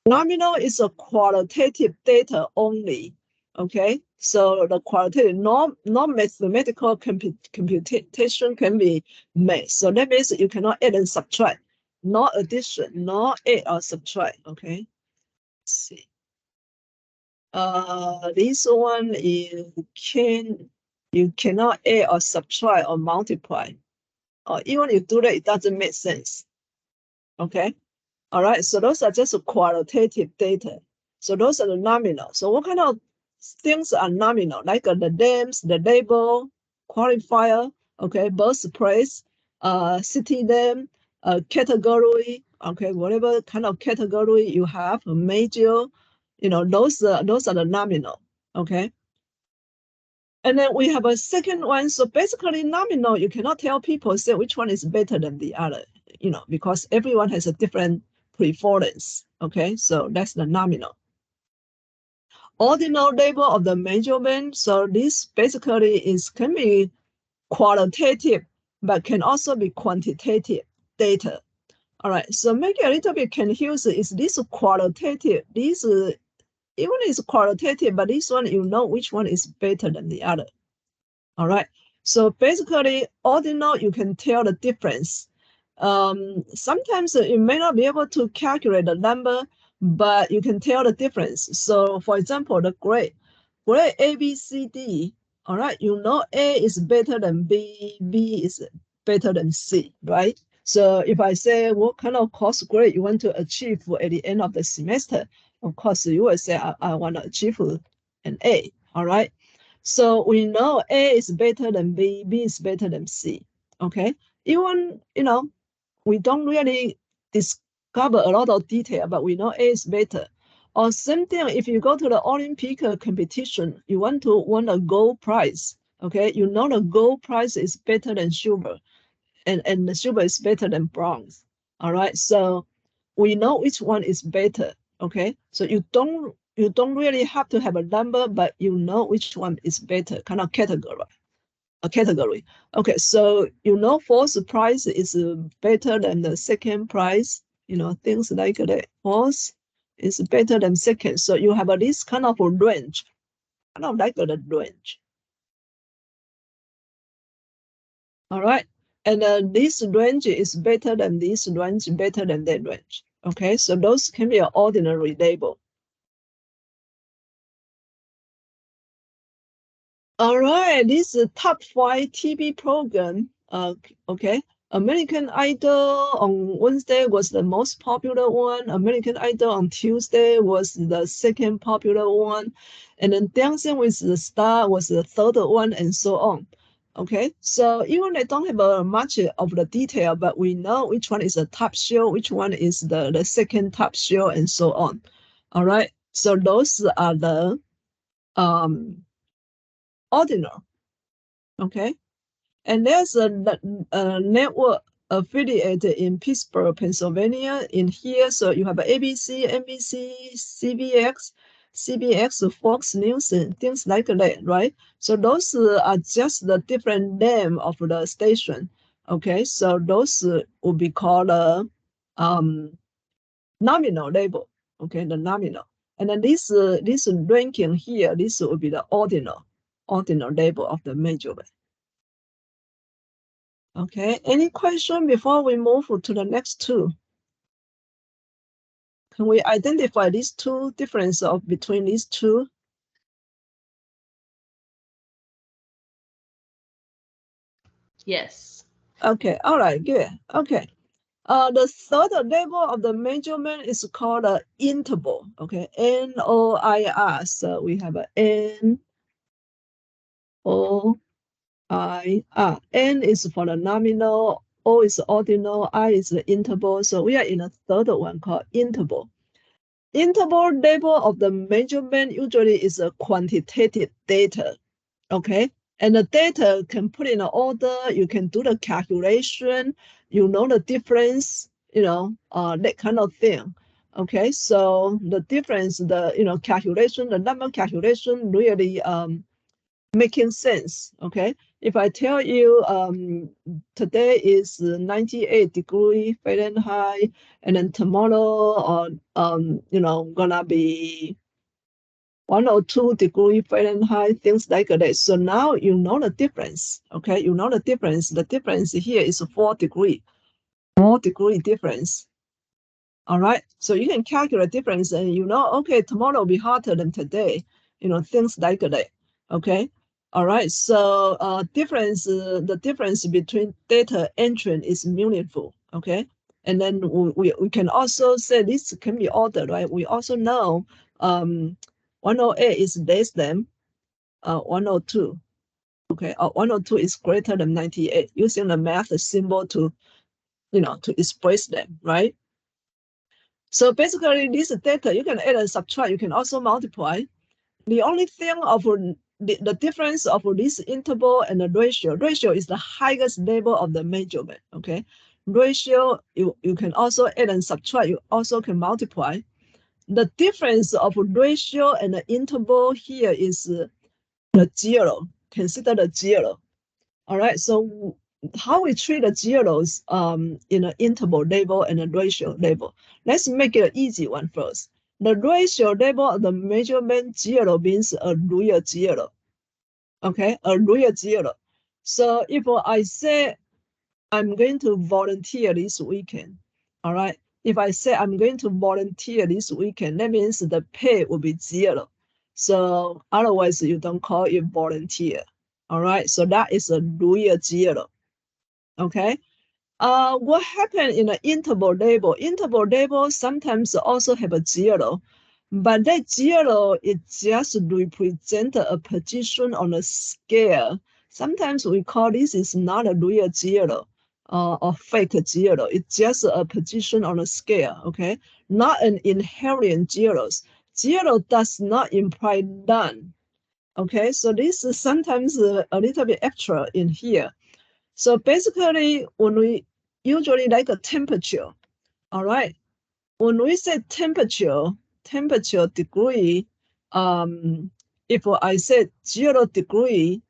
Nominal is a qualitative data only. Okay, so the qualitative, non-mathematical computation can be made. So that means you cannot add and subtract, no addition, no add or subtract. Okay, let's see. This one you cannot add or subtract or multiply. Or even if you do that, it doesn't make sense. Okay. All right, so those are just qualitative data. So those are the nominal. So what kind of things are nominal? Like the names, the label, qualifier, okay, birthplace, city name, category, okay, whatever kind of category you have, a major, those are the nominal, okay. And then we have a second one. So basically nominal, you cannot tell people, say which one is better than the other, because everyone has a different preference. Okay, so that's the nominal. Ordinal label of the measurement. So this basically can be qualitative, but can also be quantitative data. All right, so maybe a little bit confused. Is this qualitative? This even is qualitative, but this one, which one is better than the other. All right, So basically, ordinal, you can tell the difference. Sometimes you may not be able to calculate the number, but you can tell the difference. So for example, the grade A, B, C, D, all right, you know A is better than B, B is better than C, right? So if I say what kind of course grade you want to achieve at the end of the semester, of course you will say I want to achieve an A, all right? So we know A is better than B, B is better than C, okay? Even, we don't really discover a lot of detail, but we know A is better. Or same thing, if you go to the Olympic competition, you want to win a gold prize, okay? You know the gold prize is better than silver, and the silver is better than bronze, all right? So we know which one is better, okay? So you don't really have to have a number, but you know which one is better, kind of category. Okay, so fourth prize is better than the second prize, things like that. Fourth is better than second. So you have this kind of a range, kind of like the range. All right, and this range is better than this range, better than that range. Okay, so those can be an ordinary label. All right, this is top 5 TV program. Okay, American Idol on Wednesday was the most popular one. American Idol on Tuesday was the second popular one. And then Dancing with the Star was the third one, and so on. Okay, so even they don't have much of the detail, but we know which one is the top show, which one is the second top show, and so on. All right, so those are the ordinal. Okay, and there's a network affiliated in Pittsburgh, Pennsylvania in here. So you have ABC, NBC, CBS, Fox News, and things like that, right? So those are just the different name of the station. Okay, so those will be called a nominal label. Okay, the nominal. And then this ranking here, this will be the ordinal label of the major band. Okay, any question before we move to the next two? Can we identify these two differences between these two? Yes. Okay, all right, good. Okay. The third label of the measurement is called an interval. Okay, NOIR. So we have a NOIR. N is for the nominal, O is ordinal, I is the interval. So we are in a third one called interval. Interval label of the measurement usually is a quantitative data, okay? And the data can put in an order, you can do the calculation, you know the difference, that kind of thing, okay? So the difference, the calculation, the number calculation really making sense, okay? If I tell you today is 98 degrees Fahrenheit, and then tomorrow, gonna be 102 degrees Fahrenheit, things like that. So now you know the difference, okay? You know the difference. The difference here is 4 degrees, 4 degree difference. All right, so you can calculate difference, and okay, tomorrow will be hotter than today, things like that, okay? All right, so the difference between data entry is meaningful, okay? And then we can also say this can be ordered, right? We also know 108 is less than 102, okay? 102 is greater than 98, using the math symbol to express them, right? So basically, this data, you can add and subtract, you can also multiply. The only thing of the difference of this interval and the ratio is the highest level of the measurement, okay? Ratio, you can also add and subtract, you also can multiply. The difference of ratio and the interval here is the zero, consider the zero. All right, so how we treat the zeros in an interval label and a ratio label. Let's make it an easy one first. The ratio label of the measurement zero means a real zero. Okay, a real zero. So if I say I'm going to volunteer this weekend, all right? If I say I'm going to volunteer this weekend, that means the pay will be 0. So otherwise you don't call it volunteer, all right? So that is a real 0, okay? What happened in the interval label? Interval label sometimes also have a 0, but that 0 it just represent a position on a scale. Sometimes we call this is not a real 0 or fake 0. It's just a position on a scale, okay? Not an inherent 0. 0 does not imply none, okay? So this is sometimes a little bit extra in here. So basically, when we usually like a temperature, all right? When we say temperature degree, if I said 0 degree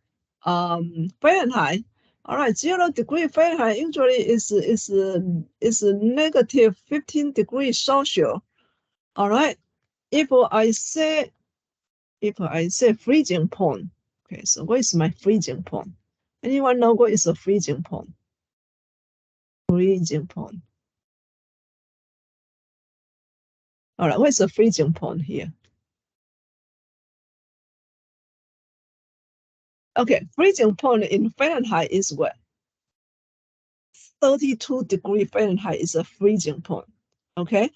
Fahrenheit, all right, 0 degree Fahrenheit usually is negative 15 degrees Celsius, all right? If I say freezing point, okay, so what is my freezing point? Anyone know what is a freezing point? Freezing point. All right, what's the freezing point here? Okay, freezing point in Fahrenheit is what? 32 degrees Fahrenheit is a freezing point, okay?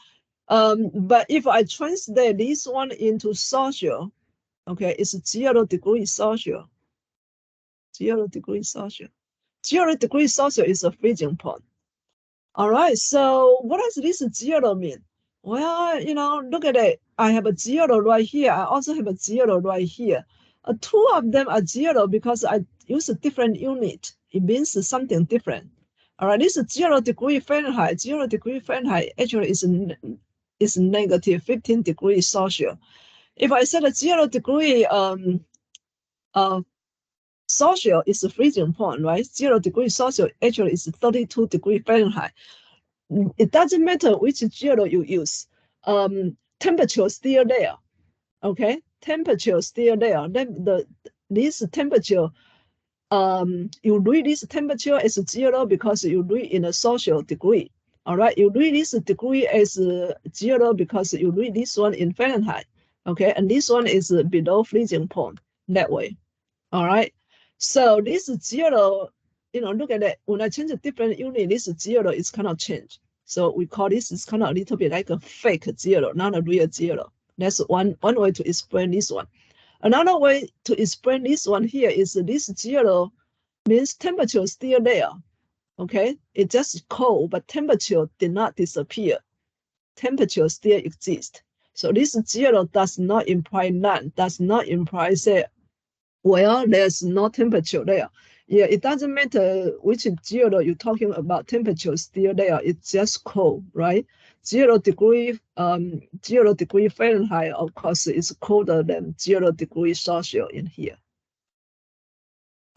But if I translate this one into Celsius, okay, it's 0 degrees Celsius. 0 degrees Celsius. 0 degrees Celsius is a freezing point. All right, so what does this 0 mean? Well, you know, look at it. I have a 0 right here. I also have a 0 right here. 2 of them are 0 because I use a different unit. It means something different. All right, this is 0 degree Fahrenheit. 0 degree Fahrenheit actually is negative 15 degrees Celsius. If I said a 0 degree Celsius is a freezing point, right? 0 degrees Celsius actually is 32 degrees Fahrenheit. It doesn't matter which 0 you use. Temperature still there, okay? Temperature still there. Then this temperature, you read this temperature as 0 because you read in a Celsius degree. All right, you read this degree as 0 because you read this one in Fahrenheit. Okay, and this one is below freezing point that way. All right, so this 0, you know, look at it. When I change a different unit, this 0 is kind of changed. So we call this is kind of a little bit like a fake 0, not a real 0. That's one way to explain this one. Another way to explain this one here is this 0 means temperature is still there, okay? It's just cold, but temperature did not disappear. Temperature still exists. So this 0 does not imply none, does not imply say, well, there's no temperature there. Yeah, it doesn't matter which 0 you're talking about, temperature is still there. It's just cold, right? 0 degree Fahrenheit, of course, is colder than 0 degrees Celsius in here.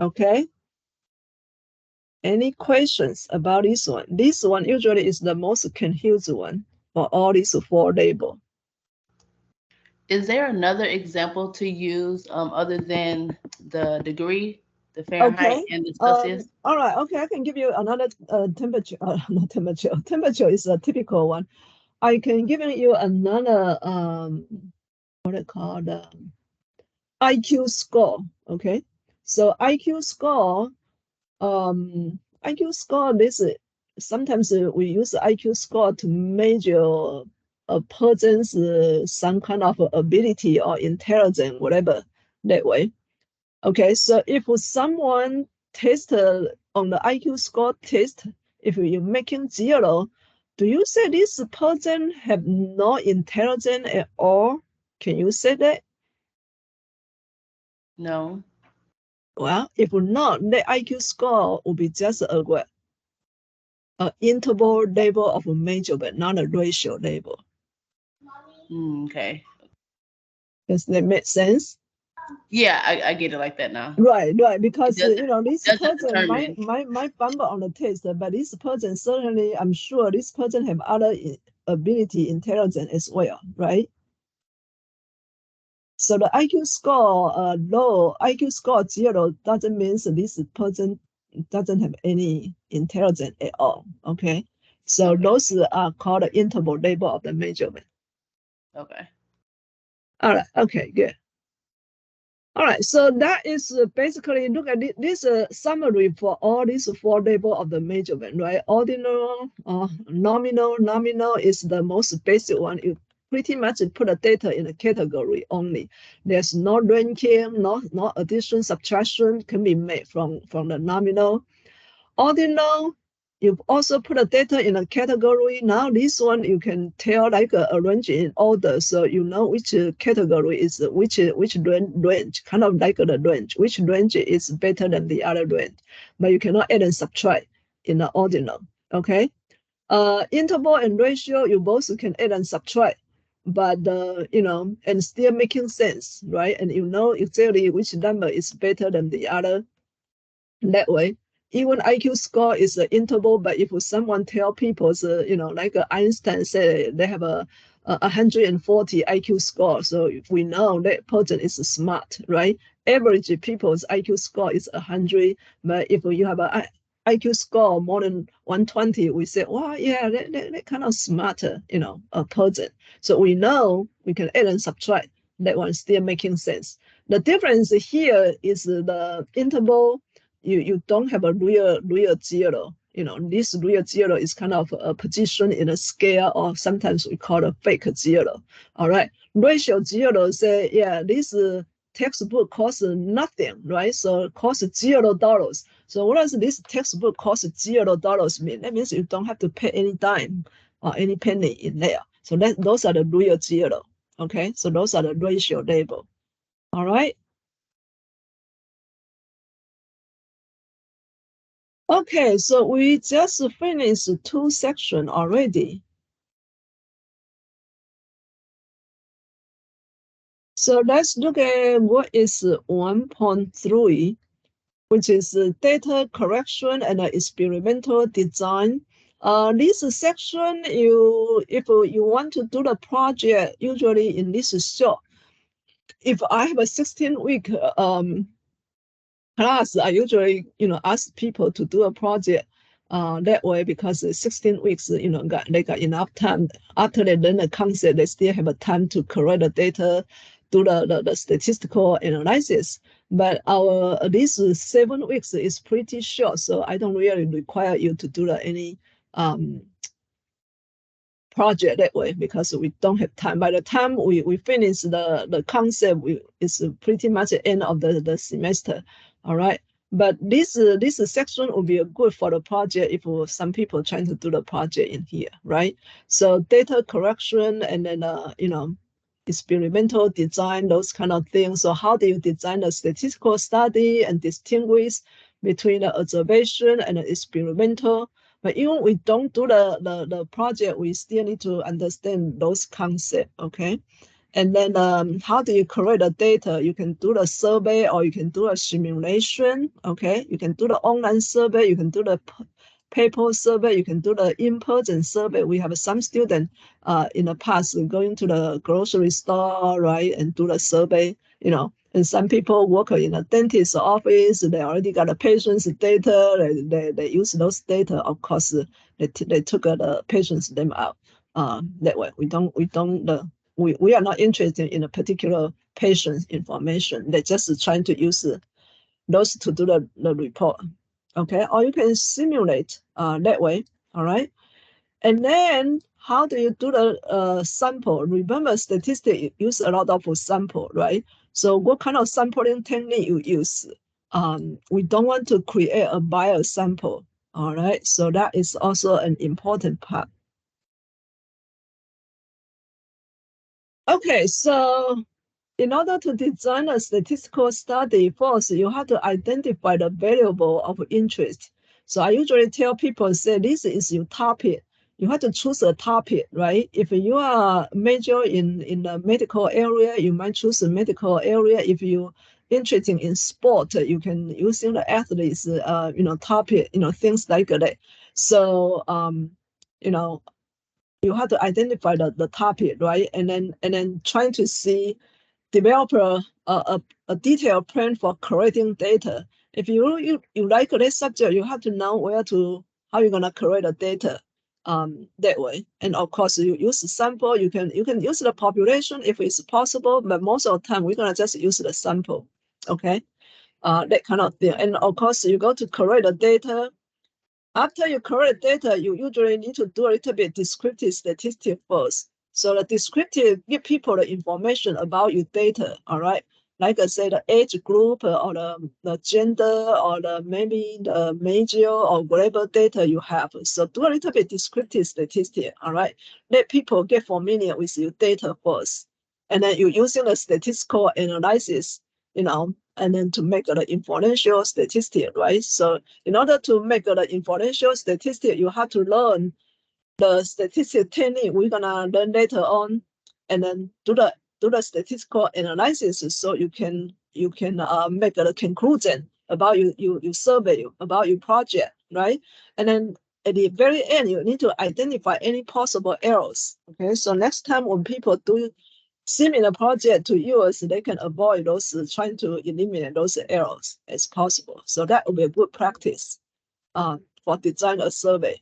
Okay. Any questions about this one? This one usually is the most confused one for all these 4 labels. Is there another example to use other than the degree, the Fahrenheit, okay. and the Celsius? All right, okay, I can give you another temperature. Not temperature. Temperature is a typical one. I can give you another what I call the IQ score. Okay, so IQ score. IQ score. This sometimes we use IQ score to measure a person's some kind of ability or intelligence, whatever that way. Okay, so if someone tested on the IQ score test, if you're making 0, do you say this person have no intelligence at all? Can you say that? No. Well, if not, the IQ score will be just a what? An interval label of a measure, but not a ratio label. Okay. Does that make sense? Yeah, I get it like that now. Right, because you know this person determine. might bumble on the test, but this person certainly, I'm sure this person have other ability, intelligence as well, right? So the IQ score low, IQ score 0 doesn't mean this person doesn't have any intelligence at all. Okay. So those are called the interval label of the measurement. Okay. All right. Okay, good. All right. So that is basically, look at this summary for all these 4 labels of the measurement, right? Ordinal, nominal. Nominal is the most basic one. You pretty much put the data in a category only. There's no ranking, no addition, subtraction can be made from the nominal. Ordinal, you also put the data in a category. Now this one you can tell like arrange in order, so you know which category is which range, kind of like the range, which range is better than the other range, but you cannot add and subtract in the ordinal. Okay. Interval and ratio, you both can add and subtract, but you know, and still making sense, right? And you know exactly which number is better than the other. That way, even IQ score is an interval, but if someone tell people, you know, like Einstein said, they have a 140 IQ score, so we know that person is smart, right? Average people's IQ score is 100, but if you have a IQ score more than 120, we say, well, yeah, that kind of smarter, you know, a person. So we know we can add and subtract. That one still making sense. The difference here is the interval. You don't have a real 0. You know, this real 0 is kind of a position in a scale, or sometimes we call a fake 0. All right. Ratio 0 say, yeah, this textbook costs nothing, right? So it costs $0. So what does this textbook cost $0 mean? That means you don't have to pay any dime or any penny in there. So those are the real 0. Okay. So those are the ratio label. All right. Okay, so we just finished 2 sections already. So let's look at what is 1.3, which is data correction and experimental design. This section, if you want to do the project, usually in this short, if I have a 16-week class, I usually, you know, ask people to do a project that way, because 16 weeks, you know, they got enough time. After they learn the concept, they still have a time to correct the data, do the statistical analysis. But our this 7 weeks is pretty short, so I don't really require you to do any project that way, because we don't have time. By the time we finish the concept, it's pretty much the end of the semester. All right. But this section will be good for the project if some people trying to do the project in here, right? So data correction, and then you know, experimental design, those kind of things. So how do you design a statistical study and distinguish between the observation and the experimental? But even we don't do the project, we still need to understand those concepts, okay? And then how do you correct the data? You can do the survey, or you can do a simulation, okay? You can do the online survey, you can do the paper survey, you can do the in-person survey. We have some students in the past going to the grocery store, right, and do the survey, you know. And some people work in a dentist's office, they already got the patient's data, they use those data, of course, they took the patient's name out. That way, we are not interested in a particular patient's information. They're just trying to use those to do the report. Okay, or you can simulate that way. All right. And then how do you do the sample? Remember, statistics use a lot of sample, right? So what kind of sampling technique you use? We don't want to create a bias sample. All right. So that is also an important part. Okay, so in order to design a statistical study, first you have to identify the variable of interest. So I usually tell people, say, this is your topic. You have to choose a topic, right? If you are major in the medical area, you might choose a medical area. If you're interested in sport, you can use the athletes, you know, topic, you know, things like that. So, you know, you have to identify the topic, right? And then trying to see develop a detailed plan for collecting data. If you like this subject, you have to know how you're gonna collect the data that way. And of course, you use the sample. You can use the population if it's possible, but most of the time we're gonna just use the sample. Okay, that kind of thing. And of course, you go to collect the data. After you collect data, you usually need to do a little bit descriptive statistics first. So the descriptive give people the information about your data, all right? Like I said, the age group or the gender or maybe the major or whatever data you have. So do a little bit descriptive statistics, all right? Let people get familiar with your data first. And then you're using the statistical analysis, and then to make the inferential statistic, right? So in order to make the inferential statistic, you have to learn the statistic technique we're gonna learn later on, and then do the statistical analysis so you can make a conclusion about your survey, about your project, right? And then at the very end, you need to identify any possible errors. Okay, so next time when people do similar project to yours, they can avoid those trying to eliminate those errors as possible. So that will be a good practice for design a survey,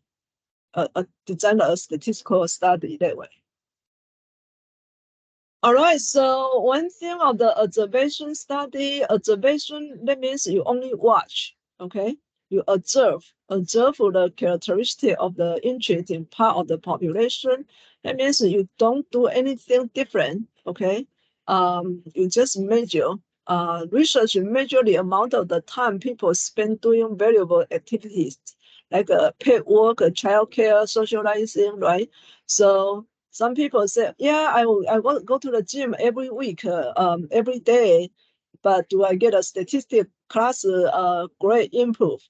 design a statistical study that way. All right, so one thing of the observation study, that means you only watch, okay? You observe the characteristic of the interesting part of the population. That means you don't do anything different, okay? You just measure. Research measure the amount of the time people spend doing valuable activities, like paid work, childcare, socializing, right? So some people say, yeah, I will go to the gym every week, every day, but do I get a statistic class grade improve?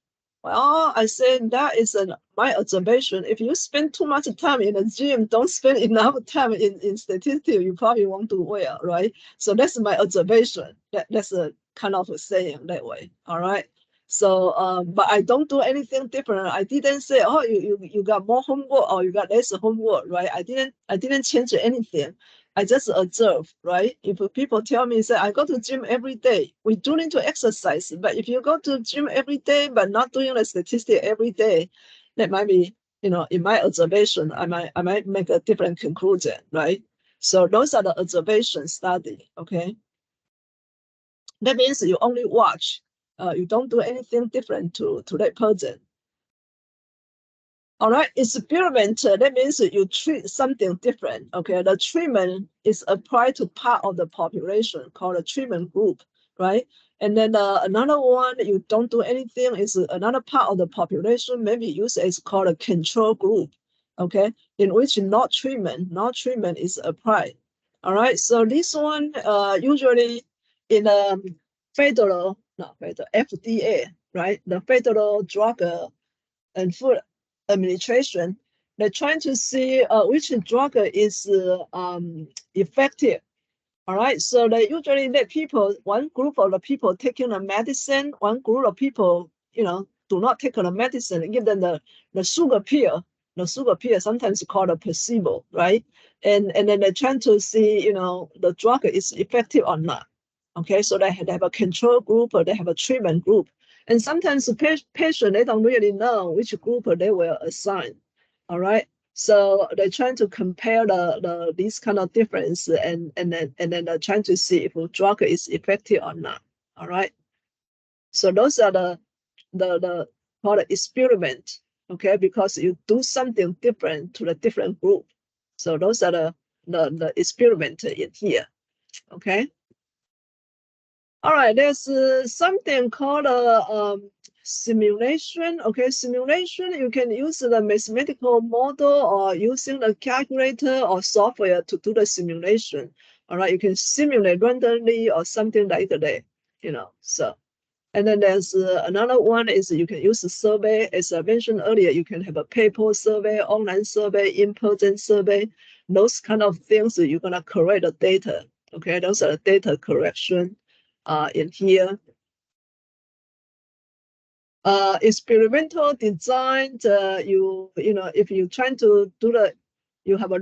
Well, I say that is my observation. If you spend too much time in the gym, don't spend enough time in statistics, you probably won't do well, right? So that's my observation. That's a kind of a saying that way, all right? So, but I don't do anything different. I didn't say, oh, you got more homework or you got less homework, right? I didn't change anything. I just observe, right? If people tell me, say, I go to gym every day, we do need to exercise. But if you go to gym every day, but not doing the statistic every day, that might be, in my observation, I might make a different conclusion, right? So those are the observation study, okay? That means you only watch. You don't do anything different to that person. All right, experiment, that means you treat something different, okay? The treatment is applied to part of the population called a treatment group, right? And then another one, you don't do anything, is another part of the population, maybe used as called a control group, okay? In which no treatment is applied. All right, so this one usually in FDA, right? The Federal Drug and Food Administration, they're trying to see which drug is effective. All right, so they usually let people, one group of the people taking the medicine, one group of people, do not take the medicine, and give them the sugar pill. The sugar pill sometimes called a placebo, right? And then they're trying to see, the drug is effective or not. Okay, so they have a control group or they have a treatment group. And sometimes the patient, they don't really know which group they will assign. All right. So they're trying to compare these kind of difference and then they're trying to see if a drug is effective or not. All right. So those are the called experiment, okay, because you do something different to the different group. So those are the experiment in here. Okay. All right, there's something called a simulation. Okay, simulation, you can use the mathematical model or using the calculator or software to do the simulation. All right, you can simulate randomly or something like that, so. And then there's another one is you can use a survey. As I mentioned earlier, you can have a paper survey, online survey, in-person survey. Those kind of things, you're gonna correct the data. Okay, those are the data correction in here. Experimental design, if you're trying to do you have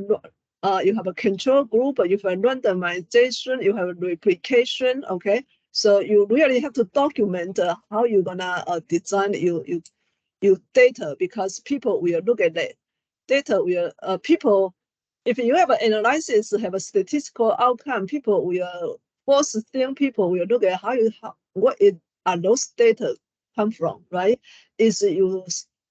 you have a control group, you have randomization, you have replication, okay? So you really have to document how you're gonna design your data, because people will look at that data. Will people, if you have an analysis, have a statistical outcome, people will first thing people will look at what are those data come from, right? Is your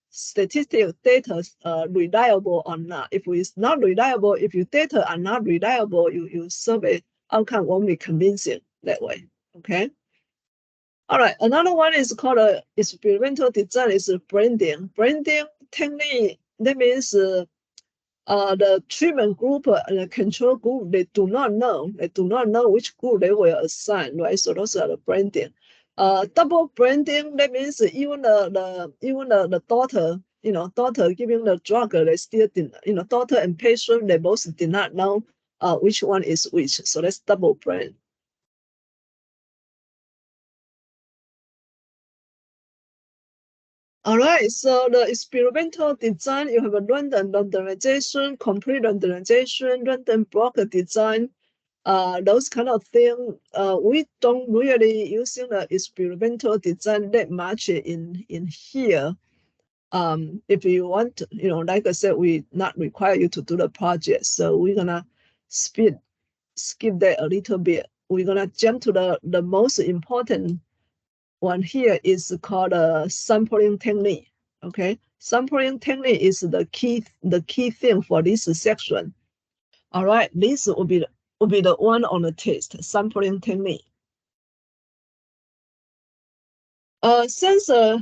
statistical data reliable or not? If it's not reliable, if your data are not reliable, your survey outcome won't be convincing that way. Okay. All right, another one is called experimental design, is branding. Branding technique, that means the treatment group and the control group, they do not know which group they will assign, right? So those are the branding. Double branding, that means even the daughter, daughter giving the drug, they still didn't, daughter and patient, they both did not know which one is which. So that's double brand. All right, so the experimental design, you have a random randomization, complete randomization, random block design, those kind of things. We don't really using the experimental design that much in here. If you want to, like I said, we not require you to do the project, so we're gonna skip that a little bit. We're gonna jump to the most important one here, is called a sampling technique. Okay, sampling technique is the key thing for this section. All right, this will be the one on the test, sampling technique. Sensor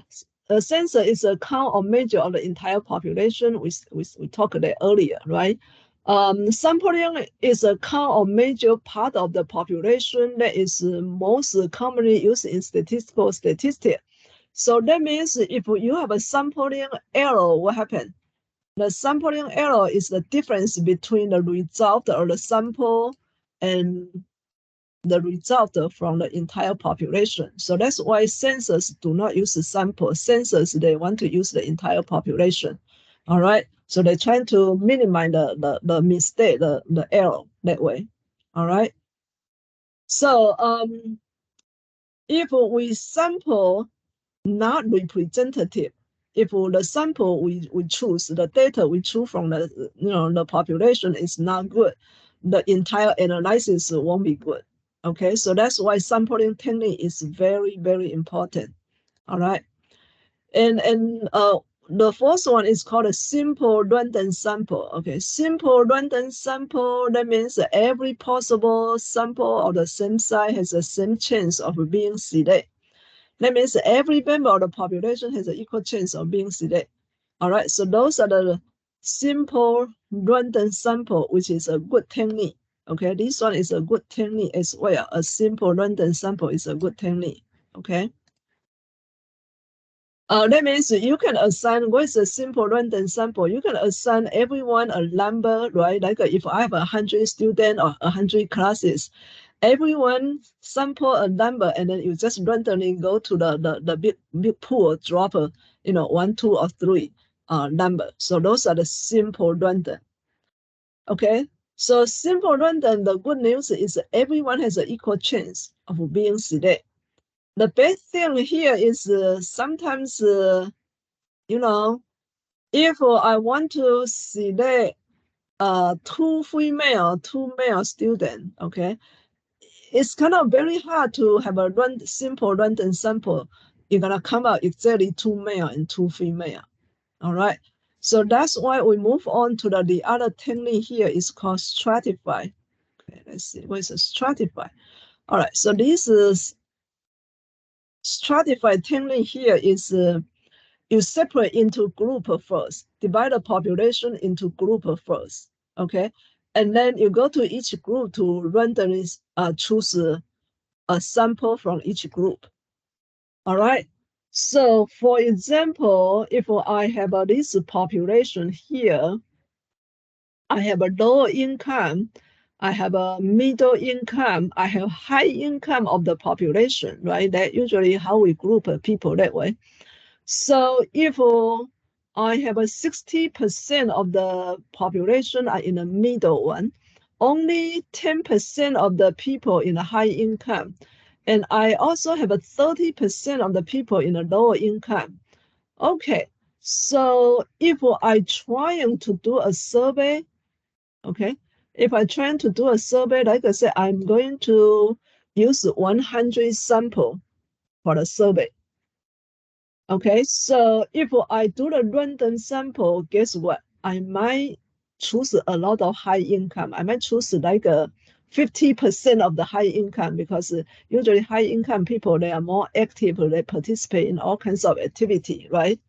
is a count or measure of the entire population. We talked that earlier, right? Sampling is a count or measure part of the population that is most commonly used in statistics. So that means if you have a sampling error, what happens? The sampling error is the difference between the result of the sample and the result from the entire population. So that's why census do not use the sample. Census, they want to use the entire population. All right. So they're trying to minimize the mistake, the error that way. All right. So if we sample not representative, if the sample we choose, the data we choose from the population is not good, the entire analysis won't be good. Okay, so that's why sampling technique is very, very important. All right, and the first one is called a simple random sample. Okay, simple random sample, that means every possible sample of the same size has the same chance of being selected. That means every member of the population has an equal chance of being selected. All right, so those are the simple random sample, which is a good technique. Okay, this one is a good technique as well. A simple random sample is a good technique. Okay. That means you can assign, what is a simple random sample? You can assign everyone a number, right? Like if I have 100 students or 100 classes, everyone sample a number, and then you just randomly go to the big pool, drop 1, 2, or 3 number. So those are the simple random. Okay, so simple random, the good news is everyone has an equal chance of being selected. The bad thing here is sometimes, if I want to select 2 female, 2 male students, okay, it's kind of very hard to have a simple random sample. You're gonna come out exactly 2 male and 2 female. All right. So that's why we move on to the other technique here is called stratify. Okay, let's see, what is a stratify? All right, so this is stratify technique here is you separate into group first, divide the population into group first, okay? And then you go to each group to randomly choose a sample from each group. All right. So for example, if I have this population here, I have a low income, I have a middle income, I have high income of the population, right? That usually how we group people that way. So if I have a 60% of the population are in the middle one, only 10% of the people in the high income. And I also have a 30% of the people in the lower income. Okay, so if I trying to do a survey, okay, if I trying to do a survey, like I said, I'm going to use 100 sample for the survey. Okay, so if I do the random sample, guess what? I might choose a lot of high income. I might choose like a 50% of the high income because usually high income people, they are more active, they participate in all kinds of activity, right?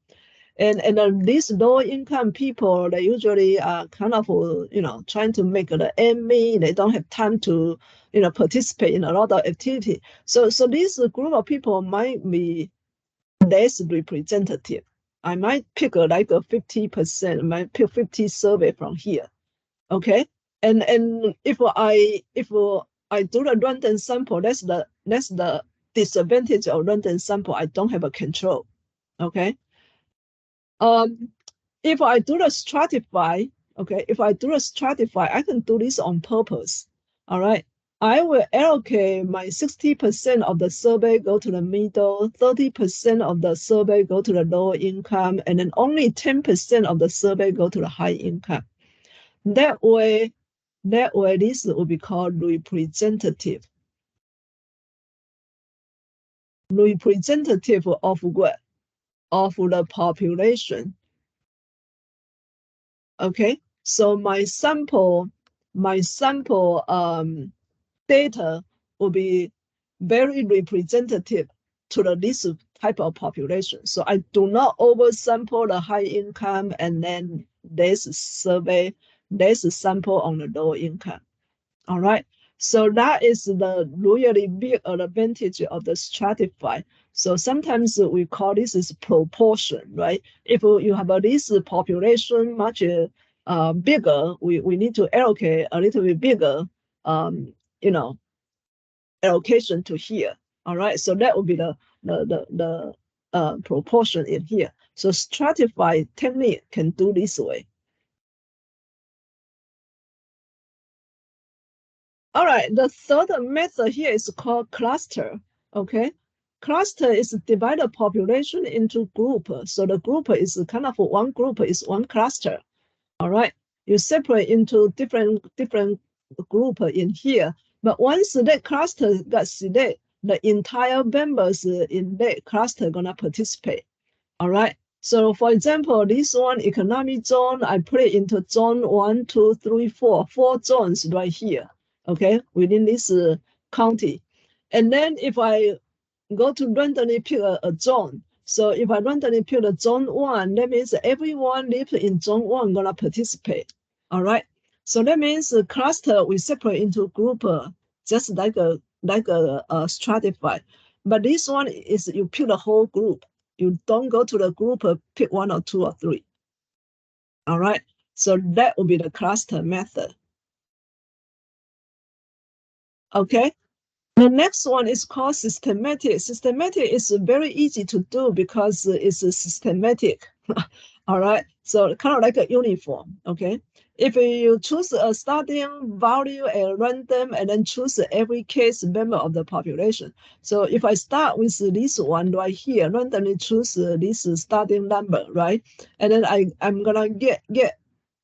And these low income people, they usually are kind of, trying to make the end meet. They don't have time to, participate in a lot of activity. So this group of people might be less representative. I might pick like a 50%, might pick 50 survey from here. Okay. And if I do the random sample, that's the disadvantage of random sample. I don't have a control. Okay. If I do the stratify, okay, if I do the stratify, I can do this on purpose. All right. I will allocate my 60% of the survey go to the middle, 30% of the survey go to the lower income, and then only 10% of the survey go to the high income. That way this will be called representative. Representative of what? Of the population. Okay, so my sample data will be very representative to this type of population. So I do not oversample the high income and then there's sample on the low income. All right. So that is the really big advantage of the stratify. So sometimes we call this is proportion, right? If you have this population much bigger, we need to allocate a little bit bigger, allocation to here. All right. So that would be the proportion in here. So stratify technique can do this way. All right, the third method here is called cluster, okay? Cluster is divide the population into group. So the group is kind of one group is one cluster, all right? You separate into different group in here. But once that cluster got selected, the entire members in that cluster gonna participate, all right? So for example, this one economic zone, I put it into zone 1, 2, 3, 4 zones right here. Okay, within this county. And then if I go to randomly pick a zone, so if I randomly pick the zone 1, that means everyone live in zone 1 gonna participate. All right. So that means the cluster we separate into group, just like a stratify. But this one is you pick the whole group. You don't go to the group, pick 1 or 2 or 3. All right. So that will be the cluster method. Okay, the next one is called systematic. Systematic is very easy to do because it's systematic. All right, so kind of like a uniform. Okay, if you choose a starting value at random and then choose every case member of the population. So if I start with this one right here, randomly choose this starting number, right? And then I'm gonna get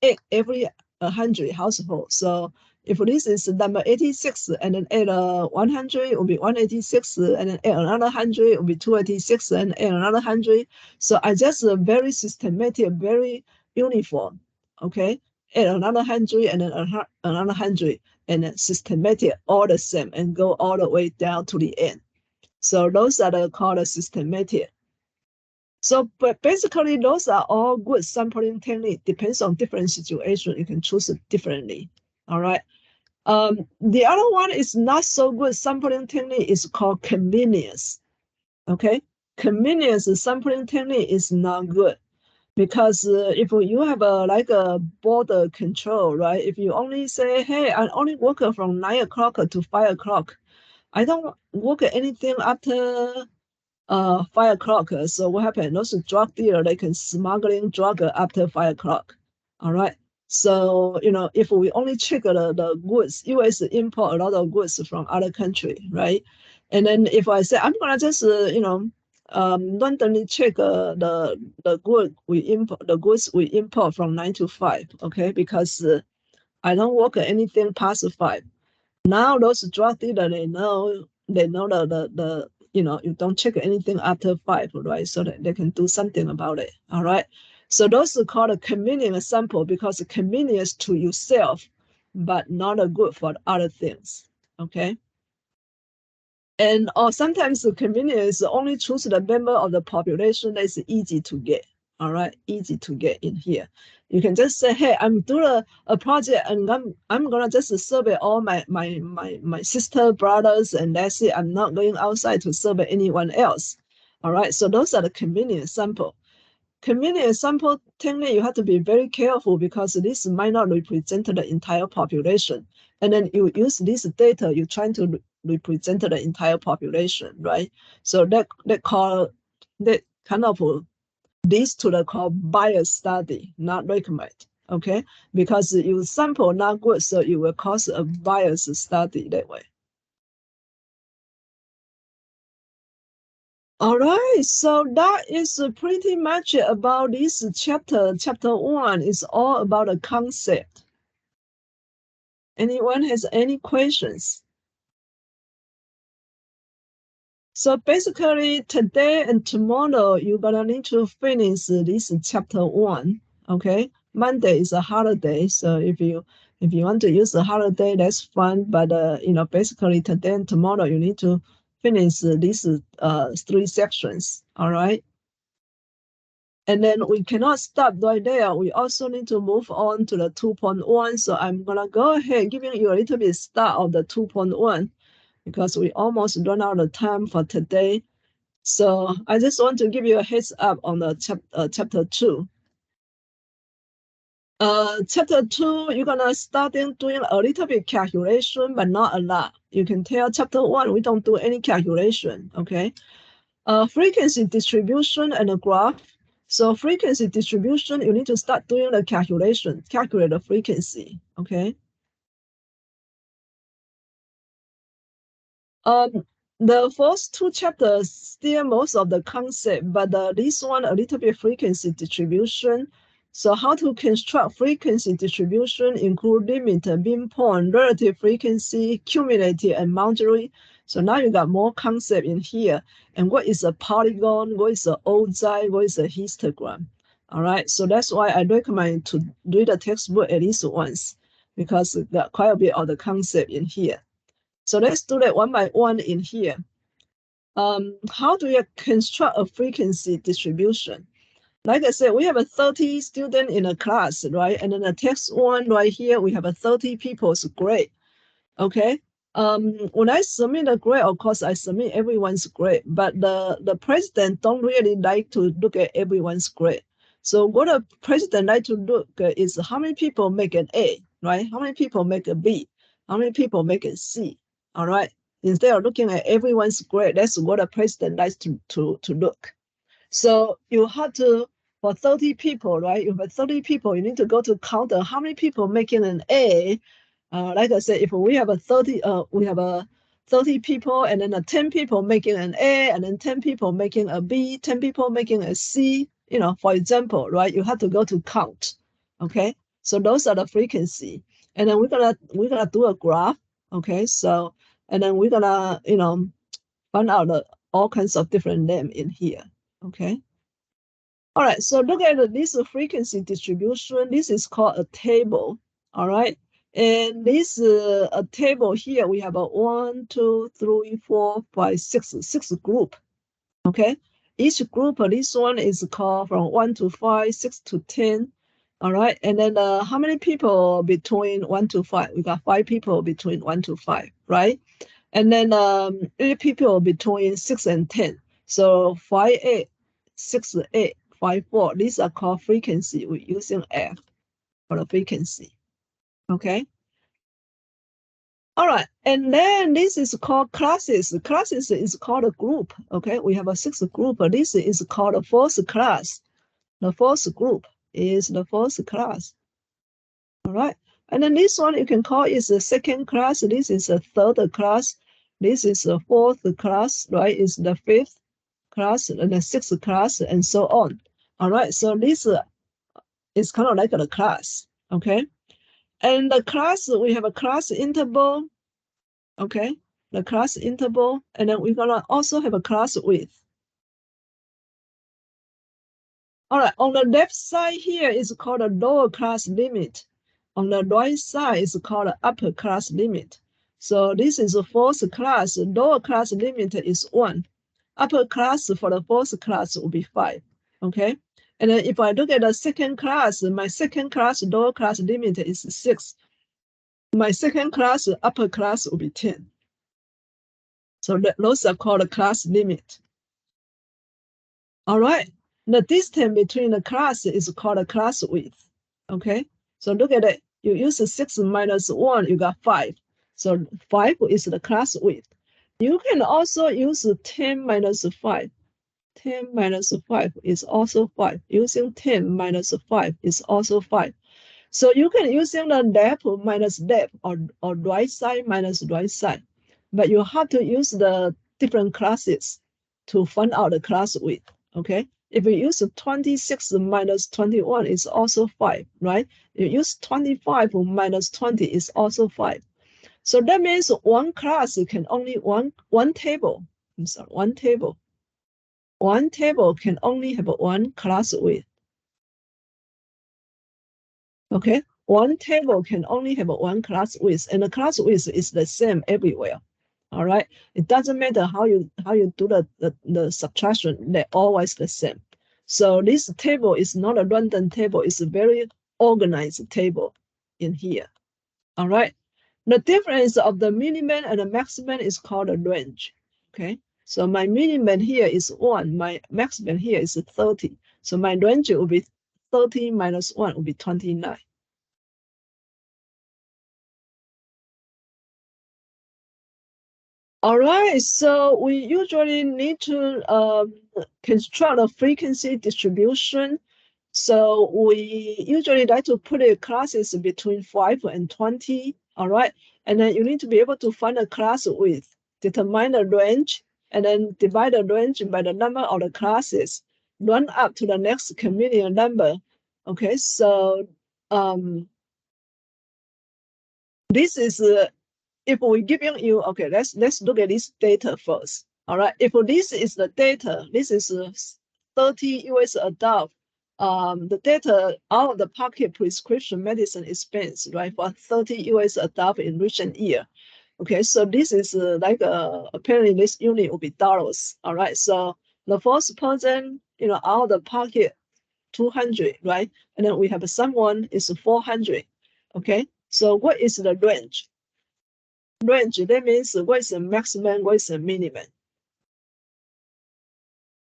8 every 100 households. So if this is number 86 and then add 100, it will be 186, and then add another 100, it will be 286, and add another 100. So I just very systematic, very uniform. Okay, add another 100 and then another 100, and then systematic, all the same, and go all the way down to the end. So those are called systematic. So, but basically, those are all good sampling technique. Depends on different situation. You can choose it differently. All right. The other one is not so good sampling technique is called convenience. Okay, convenience sampling technique is not good because if you have like a border control, right? If you only say, hey, I only work from 9 o'clock to 5 o'clock, I don't work anything after 5 o'clock. So what happened? Those drug dealer, they can smuggling drug after 5 o'clock. All right. So, you know, if we only check the goods, US import a lot of goods from other country, right? And then if I say, I'm gonna just, you know, randomly check the goods we import from 9 to 5, okay? Because I don't work anything past 5. Now those drug dealers, they know the you know, you don't check anything after 5, right? So that they can do something about it. All right. So those are called a convenient sample because convenience to yourself, but not a good for other things. Okay. And or sometimes the convenience only choose the member of the population that's easy to get. All right, easy to get in here. You can just say, hey, I'm doing a project and I'm gonna just survey all my sister, brothers, and that's it. I'm not going outside to survey anyone else. All right, so those are the convenient sample. Convenient sample technique, you have to be very careful because this might not represent the entire population. And then you use this data, you're trying to represent the entire population, right? So that kind of leads to the called bias study, not recommend, okay? Because you sample not good, so it will cause a bias study that way. All right, so that is pretty much about this chapter. Chapter 1 is all about a concept. Anyone has any questions? So basically today and tomorrow, you're gonna need to finish this chapter 1, okay? Monday is a holiday, so if you want to use the holiday, that's fine. But you know, basically today and tomorrow, you need to finish these 3 sections, all right? And then we cannot stop right there. We also need to move on to the 2.1. So I'm gonna go ahead giving you a little bit start of the 2.1 because we almost run out of time for today. So I just want to give you a heads up on the chapter 2. Chapter 2, you're gonna start doing a little bit calculation, but not a lot. You can tell chapter 1, we don't do any calculation, okay? Frequency distribution and a graph. So frequency distribution, you need to start doing the calculation, calculate the frequency, okay? The first 2 chapters still most of the concept, but this one a little bit frequency distribution. So how to construct frequency distribution include limit, mean point, relative frequency, cumulative, and boundary. So now you got more concept in here. And what is a polygon? What is an Ozai? What is a histogram? All right, so that's why I recommend to read the textbook at least once because got quite a bit of the concept in here. So let's do that one by one in here. How do you construct a frequency distribution? Like I said, we have a 30 student in a class, right? And then the text 1 right here, we have a 30 people's grade, okay? When I submit a grade, of course, I submit everyone's grade, but the president don't really like to look at everyone's grade. So what the president like to look at is how many people make an A, right? How many people make a B? How many people make a C, all right? Instead of looking at everyone's grade, that's what the president likes to look. So you have to, for 30 people, right? If for 30 people, you need to go to counter how many people making an A. Like I said, if we have a 30 people and then 10 people making an A and then 10 people making a B, 10 people making a C, you know, for example, right? You have to go to count, okay? So those are the frequency. And then we're gonna do a graph, okay? So, and then we're gonna, you know, find out all kinds of different names in here. Okay. All right. So look at this frequency distribution. This is called a table. All right. And this a table here, we have a 1, 2, 3, 4, 5, 6 group. Okay. Each group, this one is called from 1 to 5, 6 to 10. All right. And then how many people between 1 to 5? We got 5 people between 1 to 5, right? And then 8 people between 6 and 10. So 5, 8, 6, 8, 5, 4. These are called frequency. We're using F for the frequency. Okay. All right, and then this is called classes. Classes is called a group. Okay, we have a 6th group. This is called a 4th class. The 4th group is the 4th class. All right, and then this one you can call is the 2nd class. This is a 3rd class. This is a 4th class, right? Is the 5th class and the 6th class and so on. All right, so this is kind of like a class. Okay, and the class, we have a class interval. Okay, the class interval, and then we're gonna also have a class width. All right, on the left side here is called a lower class limit. On the right side is called an upper class limit. So this is a 4th class. Lower class limit is 1. Upper class for the 4th class will be 5. Okay, and then if I look at the 2nd class, my 2nd class lower class limit is 6. My 2nd class upper class will be 10. So those are called a class limit. All right, the distance between the class is called a class width. Okay, so look at it. You use 6 minus 1, you got 5. So 5 is the class width. You can also use 10 minus 5. 10 minus 5 is also 5. Using 10 minus 5 is also 5. So you can use the left minus left or right side minus right side. But you have to use the different classes to find out the class width. Okay, if you use 26 minus 21 is also 5, right? You use 25 minus 20 is also 5. So that means one class can only one table. I'm sorry, one table. One table can only have one class width. Okay, one table can only have one class width, and the class width is the same everywhere. All right, it doesn't matter how you do the subtraction; they're always the same. So this table is not a random table; it's a very organized table in here. All right, the difference of the minimum and the maximum is called a range. Okay, so my minimum here is 1, my maximum here is 30. So my range will be 30 minus 1 will be 29. All right, so we usually need to construct a frequency distribution. So we usually like to put the classes between 5 and 20. All right, and then you need to be able to find a class width, determine the range, and then divide the range by the number of the classes, run up to the next convenient number. Okay, so this is if we giving you, okay, let's look at this data first. All right, if this is the data, this is 30 US adult. The data out of the pocket prescription medicine expense, right, for 30 US adult in recent year. Okay, so this is apparently this unit will be dollars. All right, so the first person, out of the pocket 200, right, and then we have someone is 400. Okay, so what is the range? Range, that means what is the maximum, what is the minimum.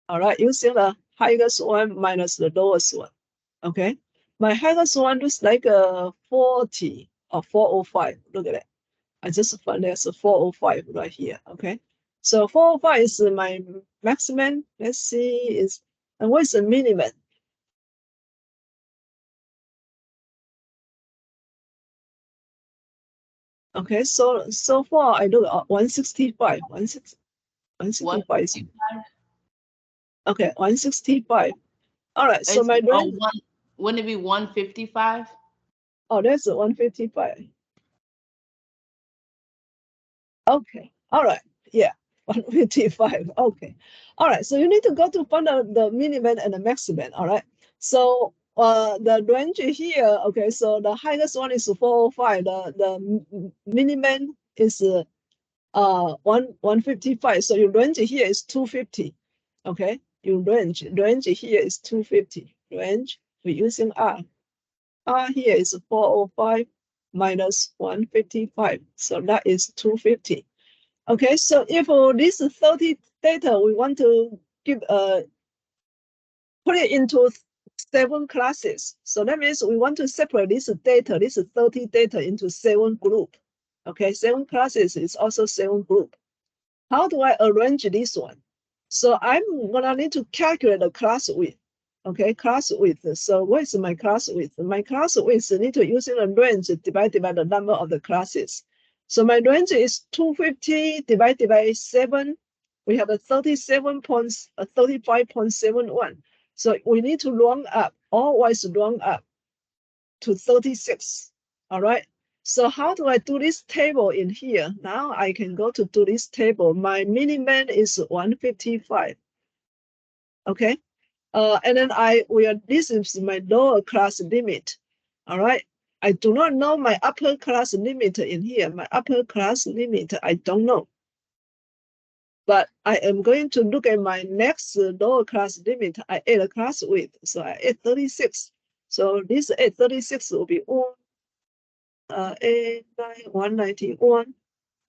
All right, using the highest one minus the lowest one. Okay, my highest one looks like a 40 or 405. Look at it. I just found there's a 405 right here. Okay, so 405 is my maximum. Let's see, and what is the minimum? Okay, so far I look at 165. 165 is okay, 165. All right, so my range. Wouldn't it be 155? Oh, that's a 155. Okay, all right, yeah, 155. Okay, all right. So you need to go to find out the minimum and the maximum. All right. So the range here. Okay, so the highest one is 405. The minimum is 155. So your range here is 250. Okay, your range here is 250. Range we're using R. R here is 405 minus 155. So that is 250. Okay, so if this 30 data, we want to give put it into 7 classes. So that means we want to separate this data, this 30 data into 7 groups. Okay, 7 classes is also 7 group. How do I arrange this one? So I'm gonna need to calculate the class width. Okay, class width. So what is my class width? My class width need to using a range divided by the number of the classes. So my range is 250 divided by 7. We have a 35.71. So we need to round up, always round up to 36. All right. So how do I do this table in here? Now I can go to do this table. My minimum is 155. Okay. And then this is my lower class limit. All right. I do not know my upper class limit in here. My upper class limit, I don't know. But I am going to look at my next lower class limit. I add a class width. So I add 36. So this 36 will be 191.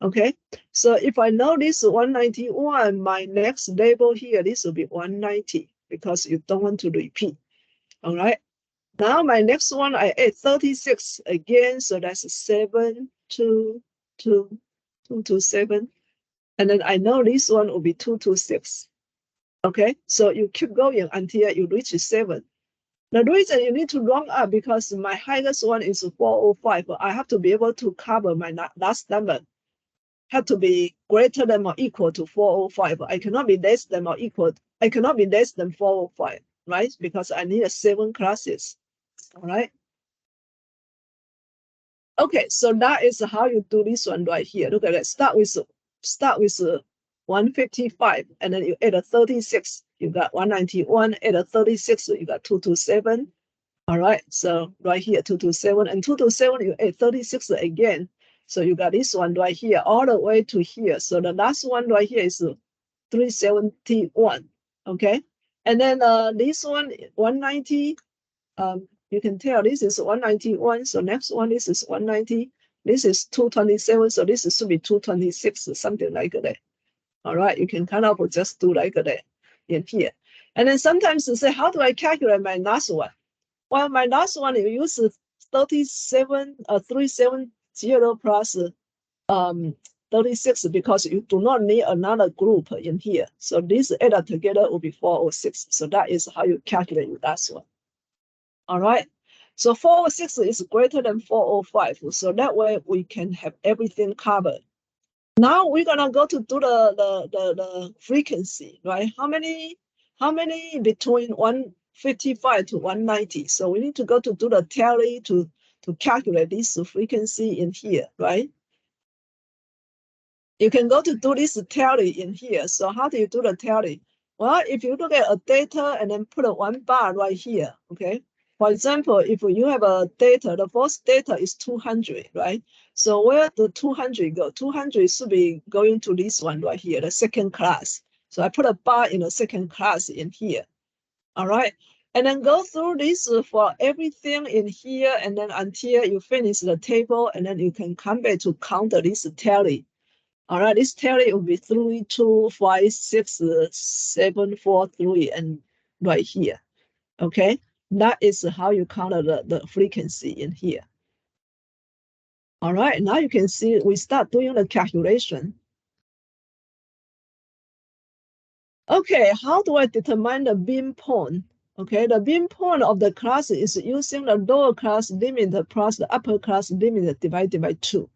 Okay, so if I know this 191, my next label here, this will be 190 because you don't want to repeat. All right, now my next one, I add 36 again, so that's 7, 2, 2, 2 to 7. And then I know this one will be 2 to 6. Okay, so you keep going until you reach 7. The reason you need to round up because my highest one is 405. I have to be able to cover my last number. Have to be greater than or equal to 405. I cannot be less than or equal. I cannot be less than 405, right? Because I need 7 classes. All right. Okay, so that is how you do this one right here. Look at that. Start with 155, and then you add a 36. You got 191. Add a 36. You got 227. All right, so right here, 227, and 227, you add 36 again. So you got this one right here, all the way to here. So the last one right here is 371, okay? And then this one, 190, you can tell this is 191. So next one, this is 190. This is 227, so this should be 226, something like that. All right, you can kind of just do like that in here. And then sometimes you say, how do I calculate my last one? Well, my last one, you use 370 plus 36 because you do not need another group in here. So this added together will be 406. So that is how you calculate your last one. All right. So 406 is greater than 405. So that way we can have everything covered. Now we're gonna go to do the frequency, right? How many between 155 to 190? So we need to go to do the tally to calculate this frequency in here, right? You can go to do this tally in here. So how do you do the tally? Well, if you look at a data and then put a 1 bar right here, okay? For example, if you have a data, the first data is 200, right? So where the 200 go? 200 should be going to this one right here, the second class. So I put a bar in the second class in here, all right? And then go through this for everything in here, and then until you finish the table, and then you can come back to counter this tally. All right, this tally will be 3, 2, 5, 6, 7, 4, 3, and right here, okay? That is how you count the frequency in here. All right, now you can see we start doing the calculation. Okay, how do I determine the beam point? Okay, the beam point of the class is using the lower class limit plus the upper class limit divided by 2.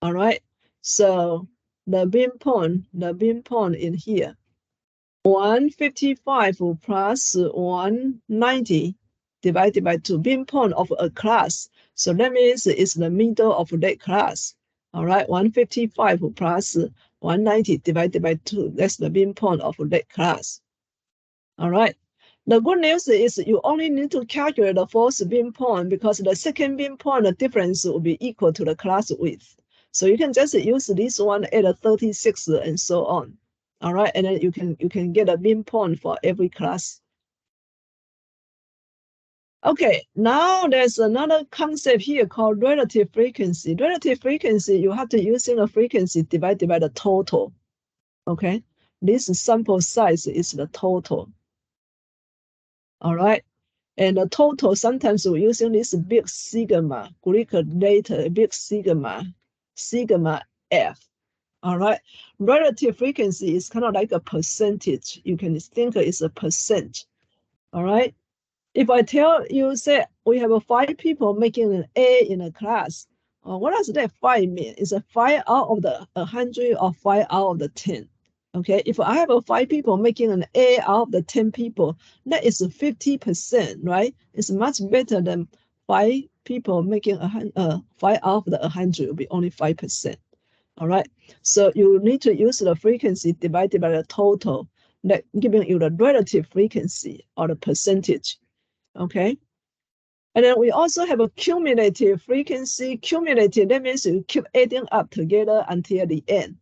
All right, so the beam point in here, 155 plus 190 divided by 2, beam point of a class. So that means it's the middle of that class. All right, 155 plus 190 divided by 2, that's the beam point of that class. All right. The good news is you only need to calculate the first beam point because the second beam point, the difference will be equal to the class width. So you can just use this one at a 36 and so on. All right, and then you can get a beam point for every class. Okay, now there's another concept here called relative frequency. Relative frequency, you have to use a frequency divided by the total. Okay, this sample size is the total. All right, and the total, sometimes we're using this big sigma, Greek letter, big sigma. sigma f. All right. Relative frequency is kind of like a percentage. You can think it's a percent. All right. If I tell you, say, we have 5 people making an A in a class, what does that 5 mean? Is it 5 out of the 100 or 5 out of the 10? Okay, if I have 5 people making an A out of the 10 people, that is 50%, right? It's much better than 5 people making 5 out of the 100 will be only 5%. All right, so you need to use the frequency divided by the total, that giving you the relative frequency or the percentage. Okay, and then we also have a cumulative frequency. Cumulative, that means you keep adding up together until the end.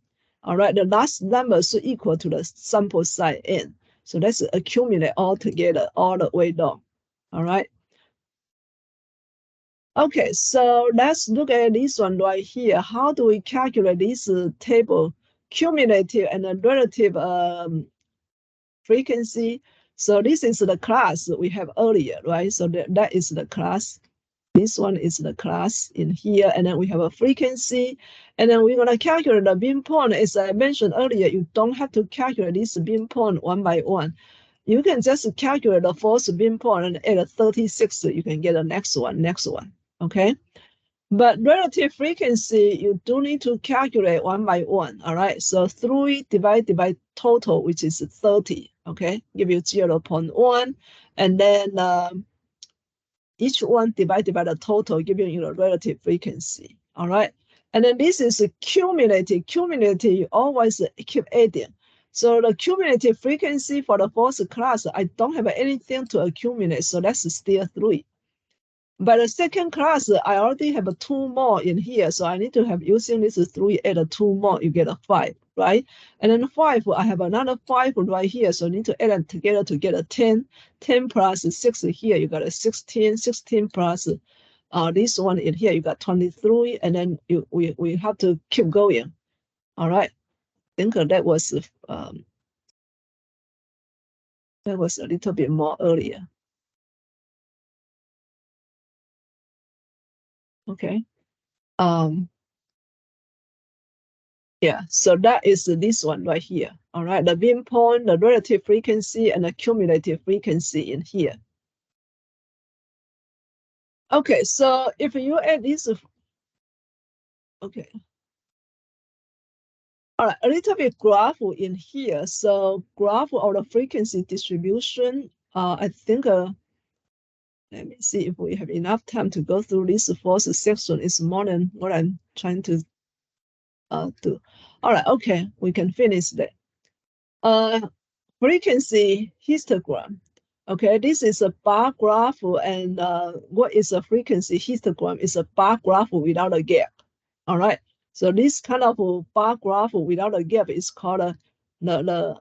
All right, the last number is equal to the sample size n. So that's accumulate all together all the way down. All right. Okay, so let's look at this one right here. How do we calculate this table, cumulative and the relative frequency? So this is the class we have earlier, right? So that is the class. This one is the class in here, and then we have a frequency, and then we're gonna calculate the beam point. As I mentioned earlier, you don't have to calculate this beam point one by one. You can just calculate the first beam point, and at 36, you can get the next one, okay? But relative frequency, you do need to calculate one by one, all right? So 3 divided by total, which is 30, okay? Give you 0.1, and then each one divided by the total, giving you the relative frequency, all right? And then this is a cumulative. Cumulative, you always keep adding. So the cumulative frequency for the first class, I don't have anything to accumulate, so that's still 3. But the second class, I already have 2 more in here, so I need to have using this 3 add 2 more, you get a 5, right? And then 5, I have another 5 right here, so I need to add them together to get a 10. 10 plus 6 here, you got a 16. 16 plus this one in here, you got 23, and then we have to keep going. All right. I think that was a little bit more earlier. Okay. Yeah, so that is this one right here. All right, the beam point, the relative frequency, and the cumulative frequency in here. Okay, so if you add this, okay. All right, a little bit graph in here. So graph of the frequency distribution, I think, let me see if we have enough time to go through this first section. It's more than what I'm trying to do. All right, okay, we can finish that. Frequency histogram. Okay, this is a bar graph, and what is a frequency histogram? It's a bar graph without a gap. All right, so this kind of bar graph without a gap is called the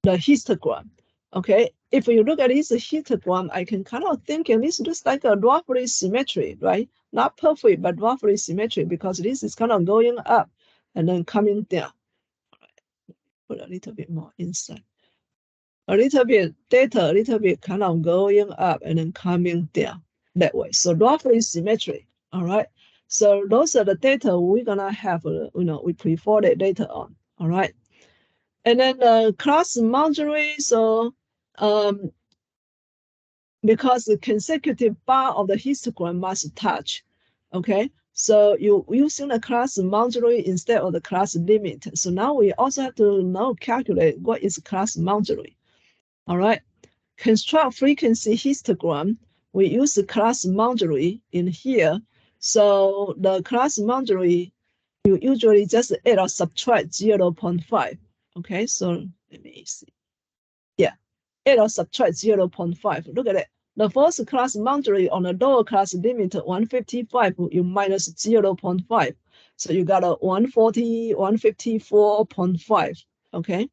histogram. Okay, if you look at this histogram, I can kind of think this looks like a roughly symmetry, right? Not perfect, but roughly symmetry, because this is kind of going up and then coming down. Put a little bit more inside. A little bit data, a little bit kind of going up and then coming down that way. So roughly symmetry. All right. So those are the data we're gonna have. We prefer that data on. All right. And then the class boundary. So because the consecutive bar of the histogram must touch. Okay. So you using the class boundary instead of the class limit. So now we also have to now calculate what is class boundary. All right. Construct frequency histogram. We use the class boundary in here. So the class boundary, you usually just add or subtract 0.5. Okay, so let me see. Yeah, add or subtract 0.5. Look at it. The first class boundary on the lower class limit 155, you minus 0.5. So you got a 140, 154.5. Okay.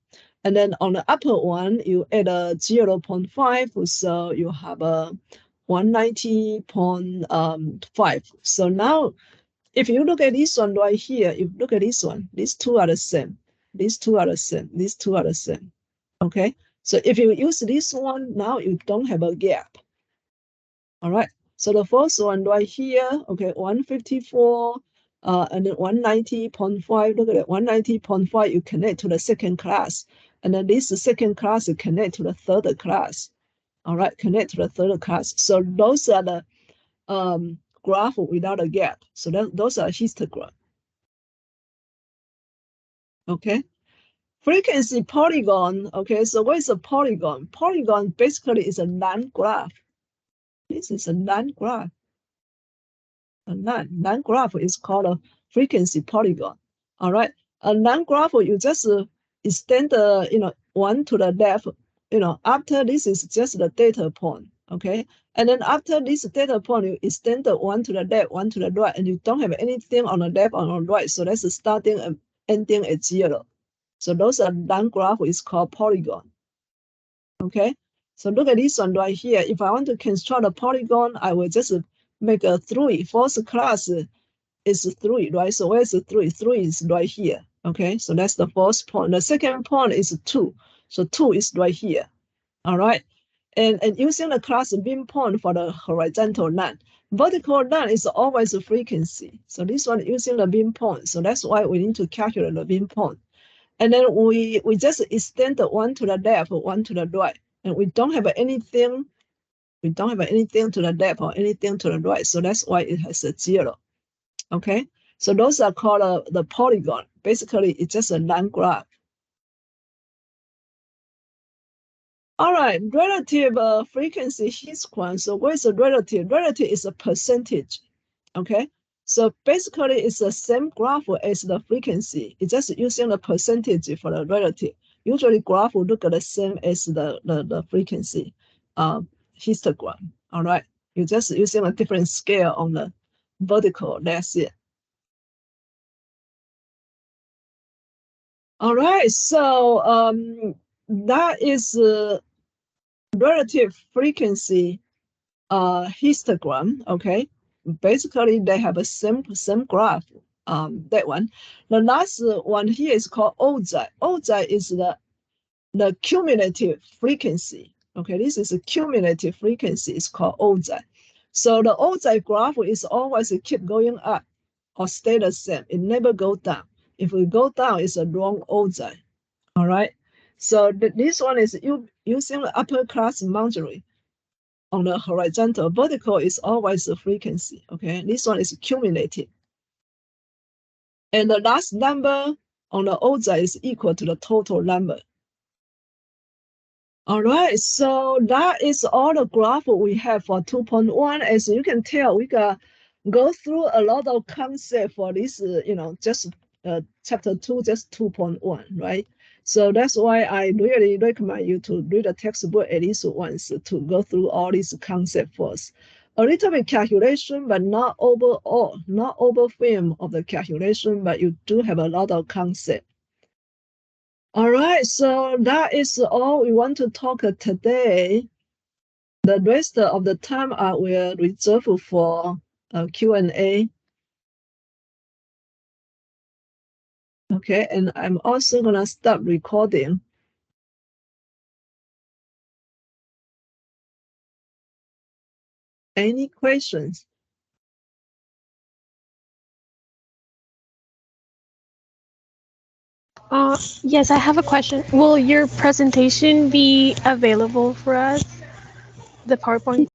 And then on the upper one, you add a 0.5, so you have a 190.5. So now, if you look at this one right here, if you look at this one, these two are the same. These two are the same. These two are the same. Okay. So if you use this one, now you don't have a gap. All right. So the first one right here, okay, 154, and then 190.5, look at it, 190.5, you connect to the second class. And then this second class, you connect to the third class. All right, connect to the third class. So those are the graph without a gap. So those are histogram. Okay. Frequency polygon. Okay, so what is a polygon? Polygon basically is a line graph. This is a line graph. A line graph is called a frequency polygon. All right, a line graph, you just extend the, one to the left, after this is just the data point. Okay, and then after this data point, you extend the one to the left, one to the right, and you don't have anything on the left or on the right. So that's starting and ending at 0. So those are line graph is called polygon. Okay, so look at this one right here. If I want to construct a polygon, I will just make a 3. First class is 3, right? So where's the 3? 3 is right here. Okay, so that's the first point. The second point is 2. So 2 is right here. All right. And using the class beam point for the horizontal line. Vertical line is always a frequency. So this one using the beam point. So that's why we need to calculate the beam point. And then we just extend the one to the left, one to the right. And we don't have anything. We don't have anything to the left or anything to the right. So that's why it has a 0. Okay. So those are called the polygon. Basically, it's just a line graph. All right, relative frequency histogram. So what is a relative? Relative is a percentage. Okay. So basically, it's the same graph as the frequency. It's just using the percentage for the relative. Usually, graph will look at the same as the frequency histogram. All right. You're just using a different scale on the vertical. That's it. All right. So that is relative frequency histogram. Okay. Basically, they have a same graph. That one. The last one here is called Ozai. Ozai is the cumulative frequency. Okay, this is a cumulative frequency. It's called Ozai. So the Ozai graph is always keep going up or stay the same. It never go down. If we go down, it's a wrong Ozai. All right. So this one is using the upper class boundary. On the horizontal, vertical is always a frequency. Okay, this one is cumulative. And the last number on the Ozai is equal to the total number. All right, so that is all the graph we have for 2.1. As you can tell, we got go through a lot of concept for this, just chapter 2, just 2.1, right? So that's why I really recommend you to read the textbook at least once to go through all these concepts first. A little bit calculation, but not overall, not overfilm of the calculation, but you do have a lot of concept. All right, so that is all we want to talk today. The rest of the time I will reserve for Q&A. Okay, and I'm also gonna stop recording. Any questions? Yes, I have a question. Will your presentation be available for us? The PowerPoint?